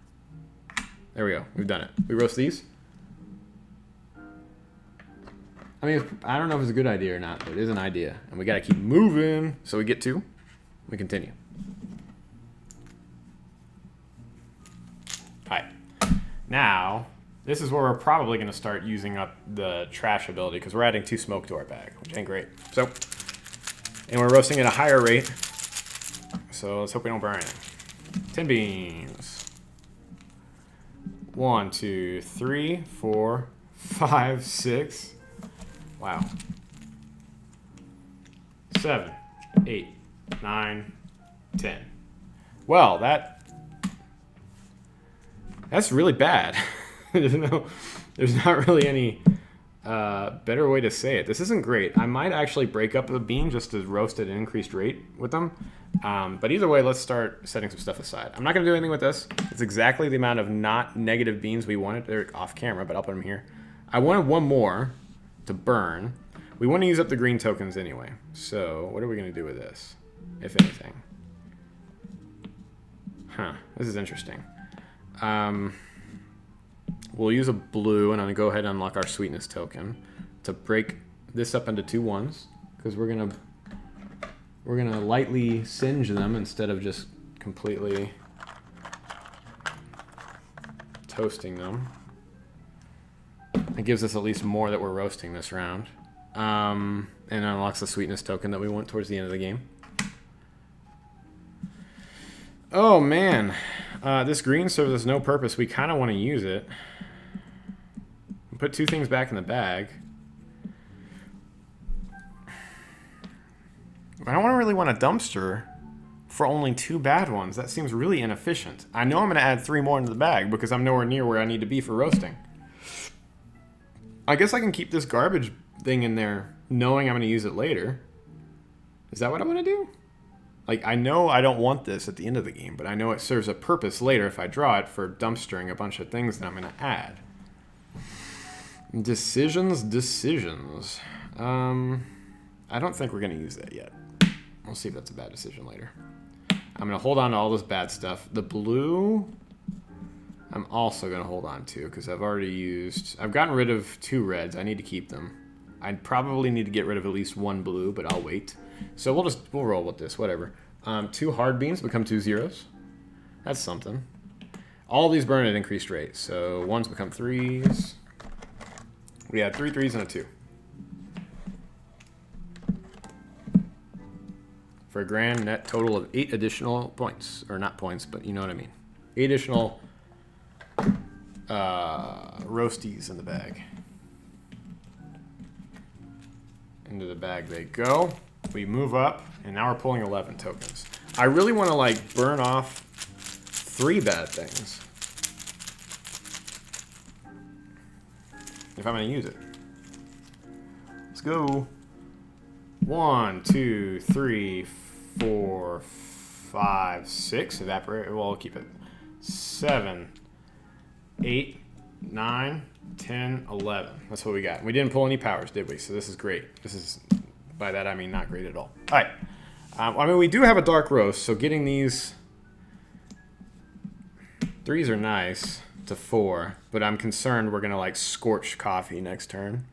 There we go. We've done it. We roast these. I mean, I don't know if it's a good idea or not, but it is an idea. And we got to keep moving. So we get 2. We continue. All right. Now, this is where we're probably going to start using up the trash ability, because we're adding 2 smoke to our bag, which ain't great. So, and we're roasting at a higher rate, so let's hope we don't burn anything. 10 beans. 1, 2, 3, 4, 5, 6. Wow. 7, 8, 9, 10. Well, that's really bad. There's not really any better way to say it. This isn't great. I might actually break up the bean just to roast at an increased rate with them. But either way, let's start setting some stuff aside. I'm not going to do anything with this. It's exactly the amount of not negative beans we wanted. They're off camera, but I'll put them here. I wanted 1 more to burn. We want to use up the green tokens anyway. So what are we going to do with this, if anything? Huh. This is interesting. We'll use a blue, and I'm going to go ahead and unlock our sweetness token to break this up into 2 ones, because we're gonna lightly singe them instead of just completely toasting them. It gives us at least more that we're roasting this round, and unlocks the sweetness token that we want towards the end of the game. Oh, man. This green serves us no purpose. We kind of want to use it. Put 2 things back in the bag. I don't really want a dumpster for only 2 bad ones. That seems really inefficient. I know I'm going to add 3 more into the bag because I'm nowhere near where I need to be for roasting. I guess I can keep this garbage thing in there knowing I'm going to use it later. Is that what I'm going to do? Like, I know I don't want this at the end of the game, but I know it serves a purpose later if I draw it for dumpstering a bunch of things that I'm going to add. Decisions. I don't think we're going to use that yet. We'll see if that's a bad decision later. I'm going to hold on to all this bad stuff. The blue, I'm also going to hold on to because I've gotten rid of 2 reds. I need to keep them. I probably need to get rid of at least 1 blue, but I'll wait. So we'll roll with this, whatever. 2 hard beans become 2 zeros. That's something. All these burn at increased rate. So 1s become 3s. We had 3 3s and a 2. For a grand net total of 8 additional points. Or not points, but you know what I mean. 8 additional roasties in the bag. Into the bag they go. We move up, and now we're pulling 11 tokens. I really want to, like, burn off 3 bad things. If I'm going to use it. Let's go. 1, 2, 3, 4, 5, 6. Evaporate. Well, we'll keep it. 7, 8, 9, 10, 11. That's what we got. We didn't pull any powers, did we? So this is great. This is, by that I mean not great at all. All right. I mean, we do have a dark roast, so getting these 3s are nice to 4, but I'm concerned we're going to, like, scorch coffee next turn,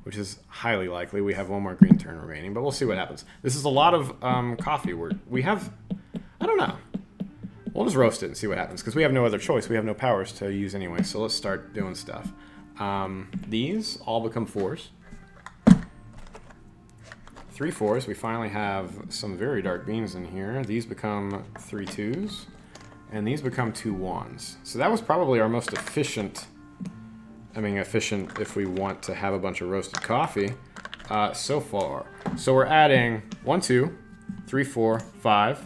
which is highly likely. We have 1 more green turn remaining, but we'll see what happens. This is a lot of coffee. We have, I don't know. We'll just roast it and see what happens, because we have no other choice. We have no powers to use anyway, so let's start doing stuff. These all become 4s. 3 4s. We finally have some very dark beans in here. These become 3 2s, and these become 2 1s. So that was probably our most efficient. I mean, efficient if we want to have a bunch of roasted coffee so far. So we're adding 1, 2, 3, 4, 5,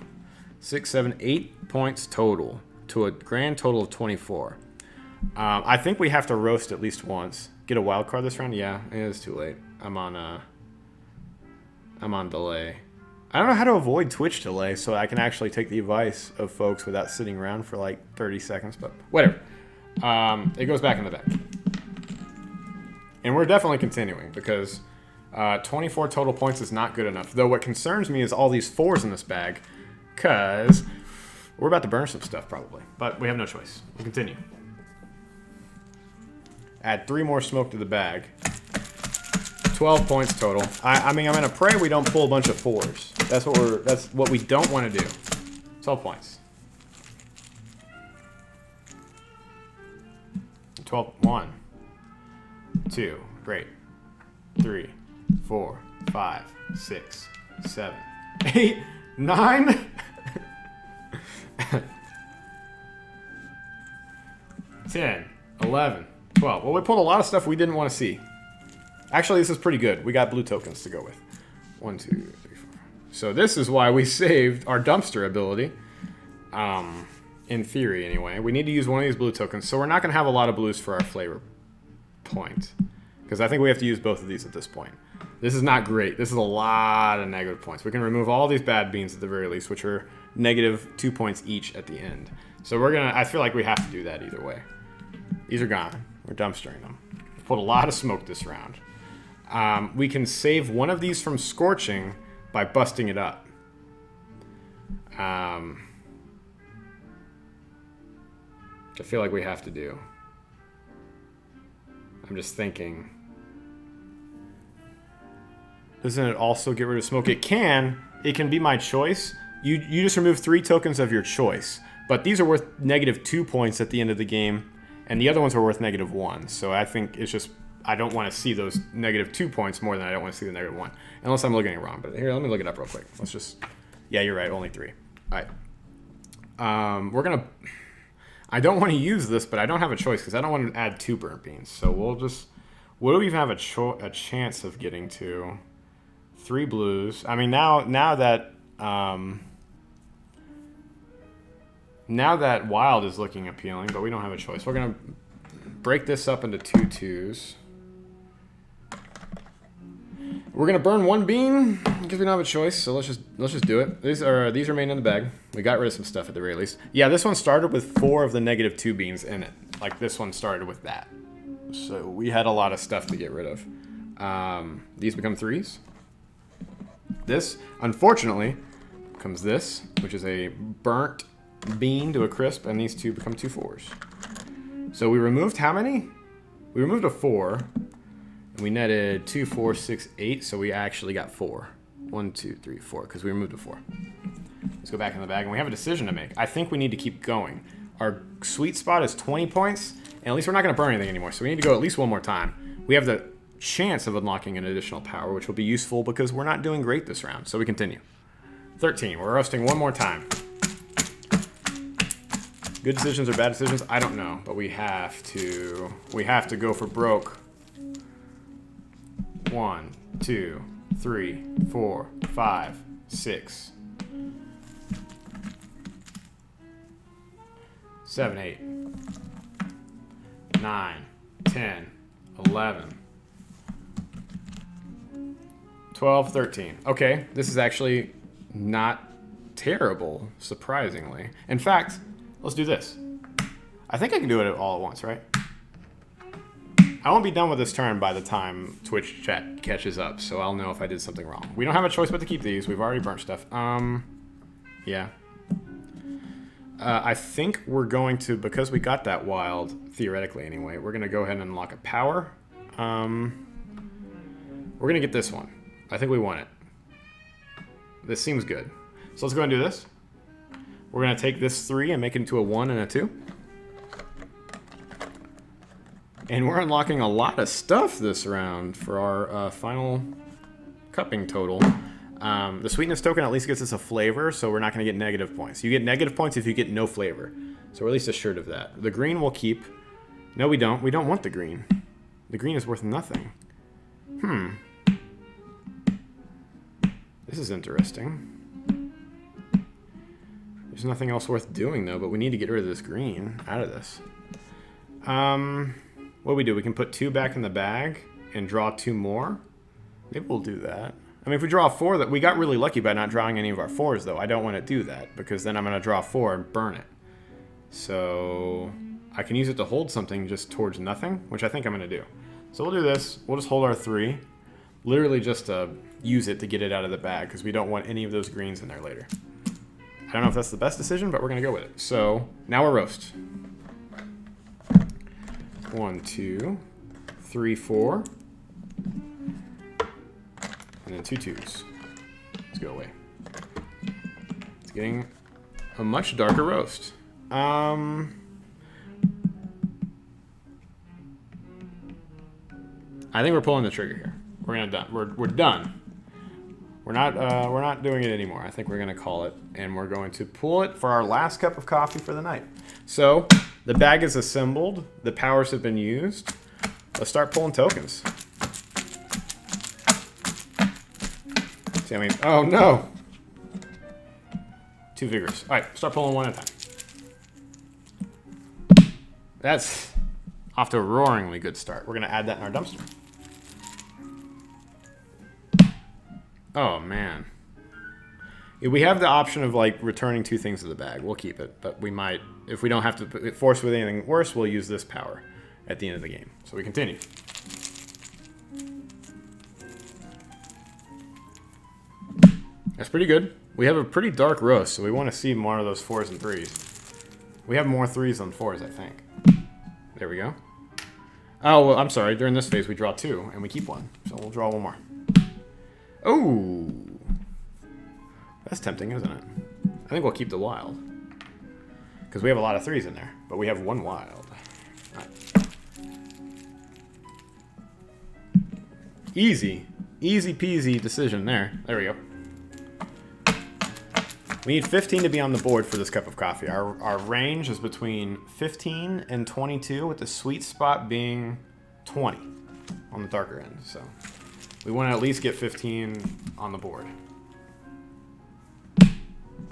6, 7, 8 points total to a grand total of 24. I think we have to roast at least once. Get a wild card this round? Yeah, it is too late. I'm on delay. I don't know how to avoid Twitch delay so I can actually take the advice of folks without sitting around for like 30 seconds, but whatever. It goes back in the bag. And we're definitely continuing because 24 total points is not good enough. Though what concerns me is all these 4s in this bag because we're about to burn some stuff probably. But we have no choice. We'll continue. Add 3 more smoke to the bag. 12 points total. I mean, I'm gonna pray we don't pull a bunch of 4s. That's what we don't want to do. 12 points. 12. 1, 2. Great. 3, 4, 5, 6, 7, 8, 9. 10, 11, 12. Well, we pulled a lot of stuff we didn't want to see. Actually, this is pretty good. We got blue tokens to go with. 1, 2, 3, 4. So this is why we saved our dumpster ability. In theory, anyway. We need to use one of these blue tokens. So we're not going to have a lot of blues for our flavor point. Because I think we have to use both of these at this point. This is not great. This is a lot of negative points. We can remove all these bad beans at the very least, which are negative 2 points each at the end. So we're going to... I feel like we have to do that either way. These are gone. We're dumpstering them. We pulled a lot of smoke this round. We can save one of these from scorching by busting it up. I feel like we have to do. I'm just thinking. Doesn't it also get rid of smoke? It can. It can be my choice. You just remove 3 tokens of your choice. But these are worth negative 2 points at the end of the game. And the other ones are worth negative 1. So I think it's just... I don't want to see those negative 2 points more than I don't want to see the negative 1. Unless I'm looking at it wrong. But here, let me look it up real quick. Let's just... Yeah, you're right. Only 3. All We're going to... I don't want to use this, but I don't have a choice because I don't want to add 2 burnt beans. So we'll just... What do we even have a chance of getting to? 3 blues. I mean, now that wild is looking appealing, but we don't have a choice. We're going to break this up into 2 twos. We're gonna burn 1 bean because we don't have a choice, so let's just do it. These remain in the bag. We got rid of some stuff at the very least. Yeah, this one started with 4 of the -2 beans in it. Like this one started with that. So we had a lot of stuff to get rid of. These become 3s. This, unfortunately, becomes this, which is a burnt bean to a crisp, and these 2 become 2 4s. So we removed how many? We removed a 4. And we netted 2, 4, 6, 8, so we actually got 4. 1, 2, 3, 4, because we removed a 4. Let's go back in the bag, and we have a decision to make. I think we need to keep going. Our sweet spot is 20 points, and at least we're not going to burn anything anymore, so we need to go at least 1 more time. We have the chance of unlocking an additional power, which will be useful because we're not doing great this round, so we continue. 13, we're roasting 1 more time. Good decisions or bad decisions, I don't know, but we have to go for broke. 1, 2, 3, 4, 5, 6, 7, 8, 9, 10, 11, 12, 13. Okay, this is actually not terrible, surprisingly. In fact, let's do this. I think I can do it all at once, right? I won't be done with this turn by the time Twitch chat catches up, so I'll know if I did something wrong. We don't have a choice but to keep these. We've already burnt stuff. Yeah. I think we're going to, because we got that wild, theoretically anyway, we're going to go ahead and unlock a power. We're going to get this one. I think we want it. This seems good. So let's go ahead and do this. We're going to take this 3 and make it into a 1 and a 2. And we're unlocking a lot of stuff this round for our final cupping total. The sweetness token at least gets us a flavor, so we're not going to get negative points. You get negative points if you get no flavor. So we're at least assured of that. The green we'll keep. No, we don't. We don't want the green. The green is worth nothing. This is interesting. There's nothing else worth doing, though, but we need to get rid of this green out of this. What do we do? We can put 2 back in the bag and draw 2 more. Maybe we'll do that. I mean, if we draw a 4, that we got really lucky by not drawing any of our 4s, though. I don't want to do that because then I'm going to draw 4 and burn it. So I can use it to hold something just towards nothing, which I think I'm going to do. So we'll do this. We'll just hold our 3, literally just to use it to get it out of the bag because we don't want any of those greens in there later. I don't know if that's the best decision, but we're going to go with it. So now we're roast. 1, 2, 3, 4, and then 2 2s. Let's go away. It's getting a much darker roast. I think we're pulling the trigger here. We're done. We're not doing it anymore. I think we're gonna call it, and we're going to pull it for our last cup of coffee for the night. So the bag is assembled. The powers have been used. Let's start pulling tokens. See, I mean, oh no! Too vigorous. All right, start pulling one at a time. That's off to a roaringly good start. We're gonna add that in our dumpster. Oh man. Yeah, we have the option of like returning 2 things to the bag. We'll keep it, but we might, if we don't have to force with anything worse, we'll use this power at the end of the game. So we continue. That's pretty good. We have a pretty dark roast, so we want to see more of those 4s and 3s. We have more 3s than 4s, I think. There we go. Oh, well, I'm sorry. During this phase, we draw 2, and we keep 1. So we'll draw 1 more. Oh! That's tempting, isn't it? I think we'll keep the wild. Because we have a lot of 3s in there, but we have 1 wild. All right. Easy. Easy peasy decision there. There we go. We need 15 to be on the board for this cup of coffee. Our range is between 15 and 22, with the sweet spot being 20 on the darker end. So we want to at least get 15 on the board.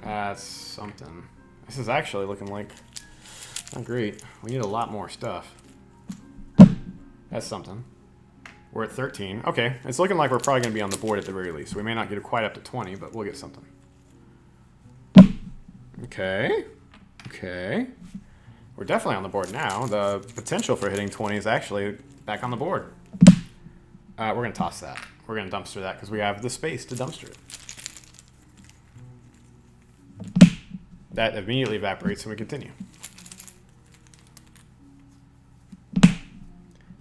That's something. This is actually looking like not great. We need a lot more stuff. That's something. We're at 13. Okay, it's looking like we're probably going to be on the board at the very least. We may not get it quite up to 20, but we'll get something. Okay. Okay. We're definitely on the board now. The potential for hitting 20 is actually back on the board. We're going to toss that. We're going to dumpster that because we have the space to dumpster it. That immediately evaporates and we continue.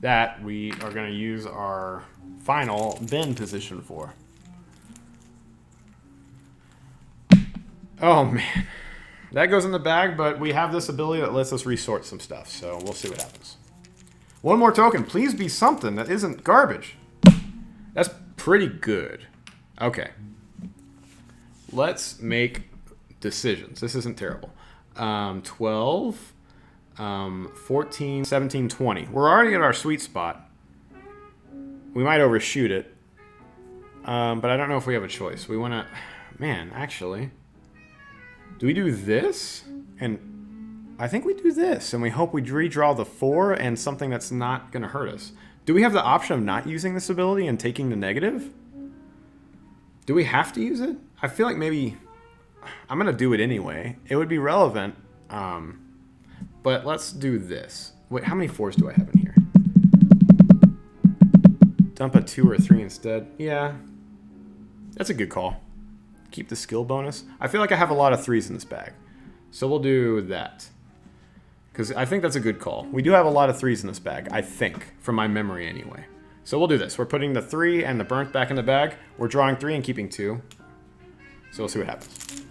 That we are going to use our final bin position for. Oh man. That goes in the bag, but we have this ability that lets us resort some stuff, so we'll see what happens. One more token. Please be something that isn't garbage. That's pretty good. Okay. Let's make decisions. This isn't terrible. 12, 14, 17, 20. We're already at our sweet spot. We might overshoot it. But I don't know if we have a choice. We want to... Man, actually... Do we do this? And I think we do this. And we hope we redraw the 4 and something that's not going to hurt us. Do we have the option of not using this ability and taking the negative? Do we have to use it? I feel like maybe... I'm going to do it anyway. It would be relevant. But let's do this. Wait, how many 4s do I have in here? Dump a 2 or a 3 instead. Yeah. That's a good call. Keep the skill bonus. I feel like I have a lot of 3s in this bag. So we'll do that. Because I think that's a good call. We do have a lot of 3s in this bag, I think. From my memory anyway. So we'll do this. We're putting the 3 and the burnt back in the bag. We're drawing 3 and keeping 2. So we'll see what happens.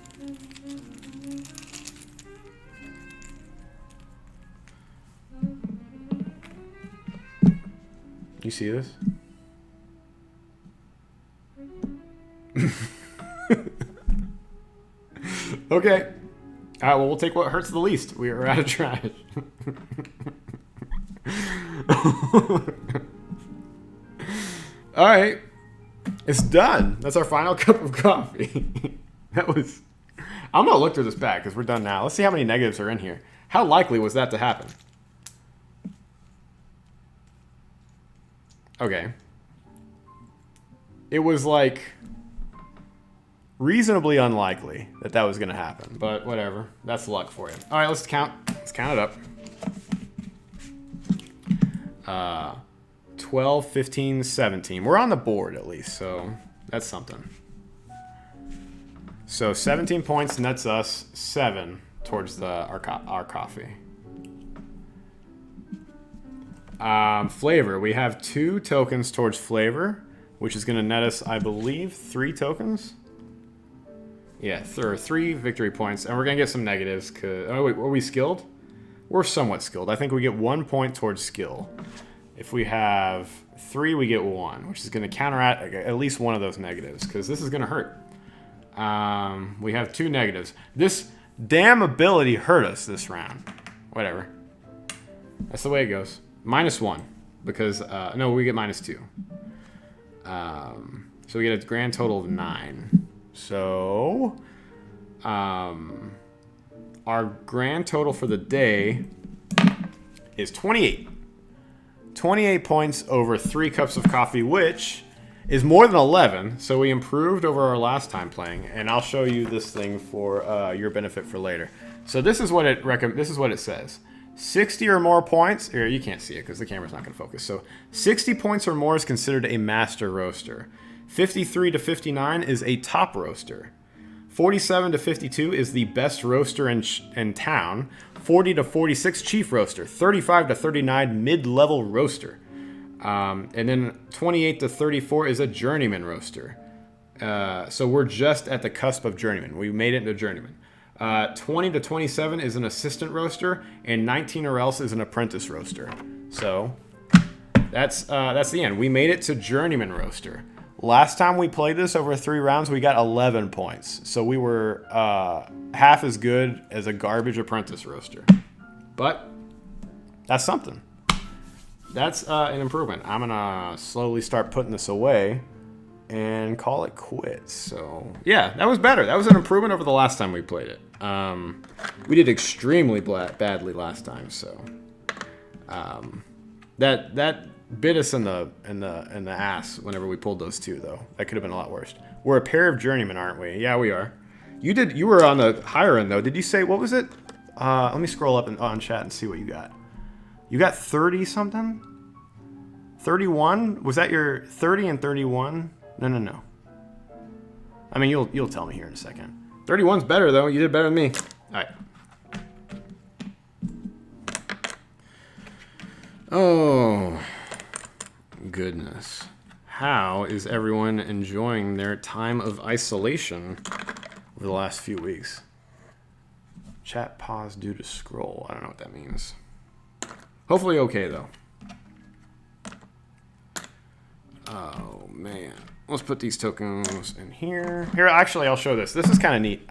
You see this? Okay. All right, well, we'll take what hurts the least. We are out of trash. All right. It's done. That's our final cup of coffee. That was... I'm going to look through this bag because we're done now. Let's see how many negatives are in here. How likely was that to happen? Okay. It was like... reasonably unlikely that that was going to happen, but whatever. That's luck for you. All right, let's count. Let's count it up. 12, 15, 17. We're on the board at least, so that's something. So 17 points nets us 7 towards our coffee. Flavor. We have 2 tokens towards flavor, which is going to net us, I believe, 3 tokens. Yeah, 3 victory points, and we're going to get some negatives. Oh, wait, are we skilled? We're somewhat skilled. I think we get 1 point towards skill. If we have 3, we get 1, which is going to counteract at least one of those negatives, because this is going to hurt. We have 2 negatives. This damn ability hurt us this round. Whatever. That's the way it goes. -1, because, no, we get -2. So we get a grand total of 9. So, our grand total for the day is 28. 28 points over 3 cups of coffee, which is more than 11. So we improved over our last time playing, and I'll show you this thing for your benefit for later. So this is what it says. 60 or more points. Here, you can't see it because the camera's not going to focus. So 60 points or more is considered a master roaster. 53 to 59 is a top roaster. 47 to 52 is the best roaster in town. 40 to 46 chief roaster. 35 to 39 mid-level roaster. And then 28 to 34 is a journeyman roaster. So we're just at the cusp of journeyman. We made it into journeyman. 20 to 27 is an assistant roaster, and 19 or else is an apprentice roaster. So that's the end. We made it to journeyman roaster. Last time we played this over 3 rounds, we got 11 points. So we were half as good as a garbage apprentice roaster. But that's something. That's an improvement. I'm going to slowly start putting this away and call it quits. So, yeah, that was better. That was an improvement over the last time we played it. We did extremely badly last time, so that bit us in the ass whenever we pulled those two, though. That could have been a lot worse. We're a pair of journeymen, aren't we? Yeah, we are. You were on the higher end, though. Did you say, what was it? Let me scroll up on chat and see what you got. You got 30 something? 31? Was that your 30 and 31? No. I mean, you'll tell me here in a second. 31's better, though. You did better than me. All right. Oh, goodness. How is everyone enjoying their time of isolation over the last few weeks? Chat pause due to scroll. I don't know what that means. Hopefully okay, though. Oh, man. Let's put these tokens in here. Here, actually, I'll show this. This is kind of neat.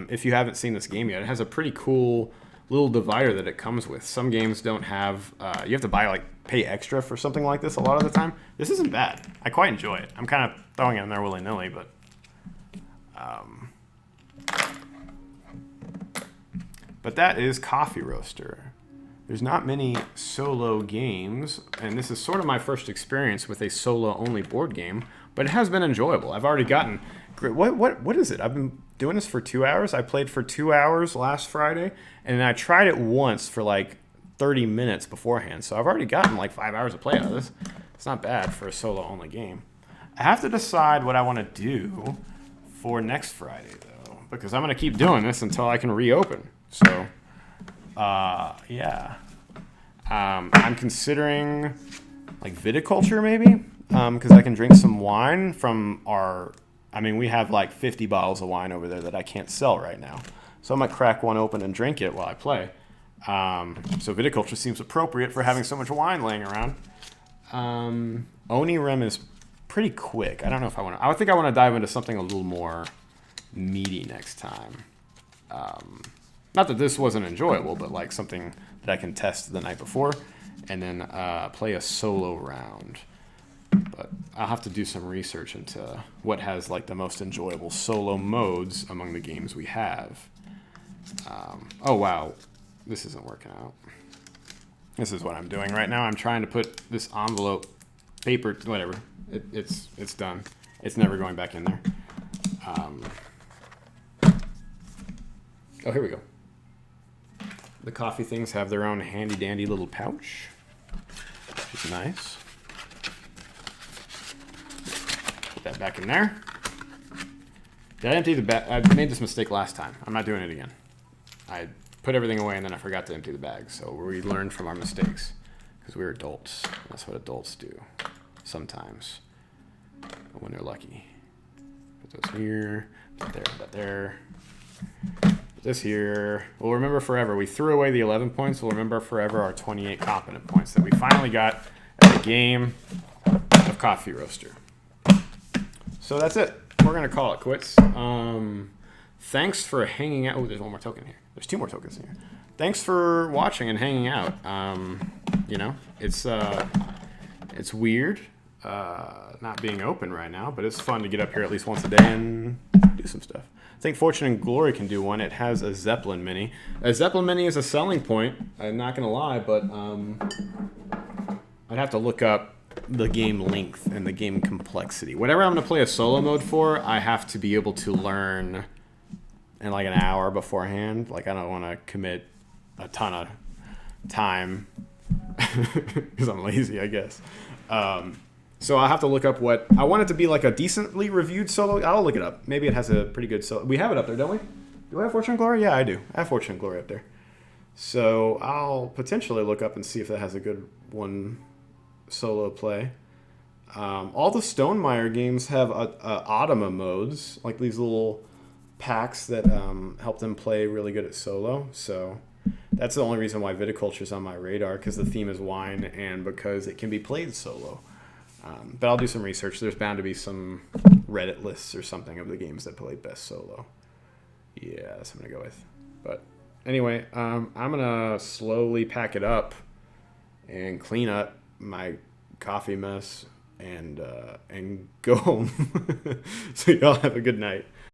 If you haven't seen this game yet, it has a pretty cool little divider that it comes with. Some games don't have, you have to buy, pay extra for something like this a lot of the time. This isn't bad. I quite enjoy it. I'm kind of throwing it in there willy-nilly, but that is Coffee Roaster. There's not many solo games, and this is sort of my first experience with a solo-only board game, but it has been enjoyable. I've already gotten... What is it? I've been doing this for 2 hours. I played for 2 hours last Friday, and then I tried it once for 30 minutes beforehand, so I've already gotten 5 hours of play out of this. It's not bad for a solo-only game. I have to decide what I want to do for next Friday, though, because I'm going to keep doing this until I can reopen. So... yeah. I'm considering viticulture maybe, because I can drink some wine from our, we have 50 bottles of wine over there that I can't sell right now. So I might crack one open and drink it while I play. So viticulture seems appropriate for having so much wine laying around. Oni Rem is pretty quick. I don't know if I think I want to dive into something a little more meaty next time. Not that this wasn't enjoyable, but something that I can test the night before and then play a solo round. But I'll have to do some research into what has the most enjoyable solo modes among the games we have. Oh, wow. This isn't working out. This is what I'm doing right now. I'm trying to put this envelope, paper, whatever. It's done. It's never going back in there. Oh, here we go. The coffee things have their own handy-dandy little pouch, which is nice. Put that back in there. Did I empty the bag? I made this mistake last time. I'm not doing it again. I put everything away and then I forgot to empty the bag. So we learned from our mistakes because we're adults. That's what adults do sometimes when they're lucky. Put those here, put there. This here, we'll remember forever. We threw away the 11 points. We'll remember forever our 28 competent points that we finally got at the game of Coffee Roaster. So that's it. We're going to call it quits. Thanks for hanging out. Oh, there's one more token here. There's 2 more tokens in here. Thanks for watching and hanging out. It's weird not being open right now, but it's fun to get up here at least once a day and do some stuff. I think Fortune and Glory can do one. It has a Zeppelin Mini. A Zeppelin Mini is a selling point. I'm not going to lie, but I'd have to look up the game length and the game complexity. Whatever I'm going to play a solo mode for, I have to be able to learn in an hour beforehand. I don't want to commit a ton of time because I'm lazy, I guess. So I'll have to look up what... I want it to be a decently reviewed solo. I'll look it up. Maybe it has a pretty good solo. We have it up there, don't we? Do I have Fortune and Glory? Yeah, I do. I have Fortune and Glory up there. So I'll potentially look up and see if that has a good one solo play. All the Stonemaier games have Automa modes, these little packs that help them play really good at solo. So that's the only reason why viticulture is on my radar, because the theme is wine and because it can be played solo. But I'll do some research. There's bound to be some Reddit lists or something of the games that play best solo. Yeah, that's what I'm going to go with. But anyway, I'm going to slowly pack it up and clean up my coffee mess and go home. So y'all have a good night.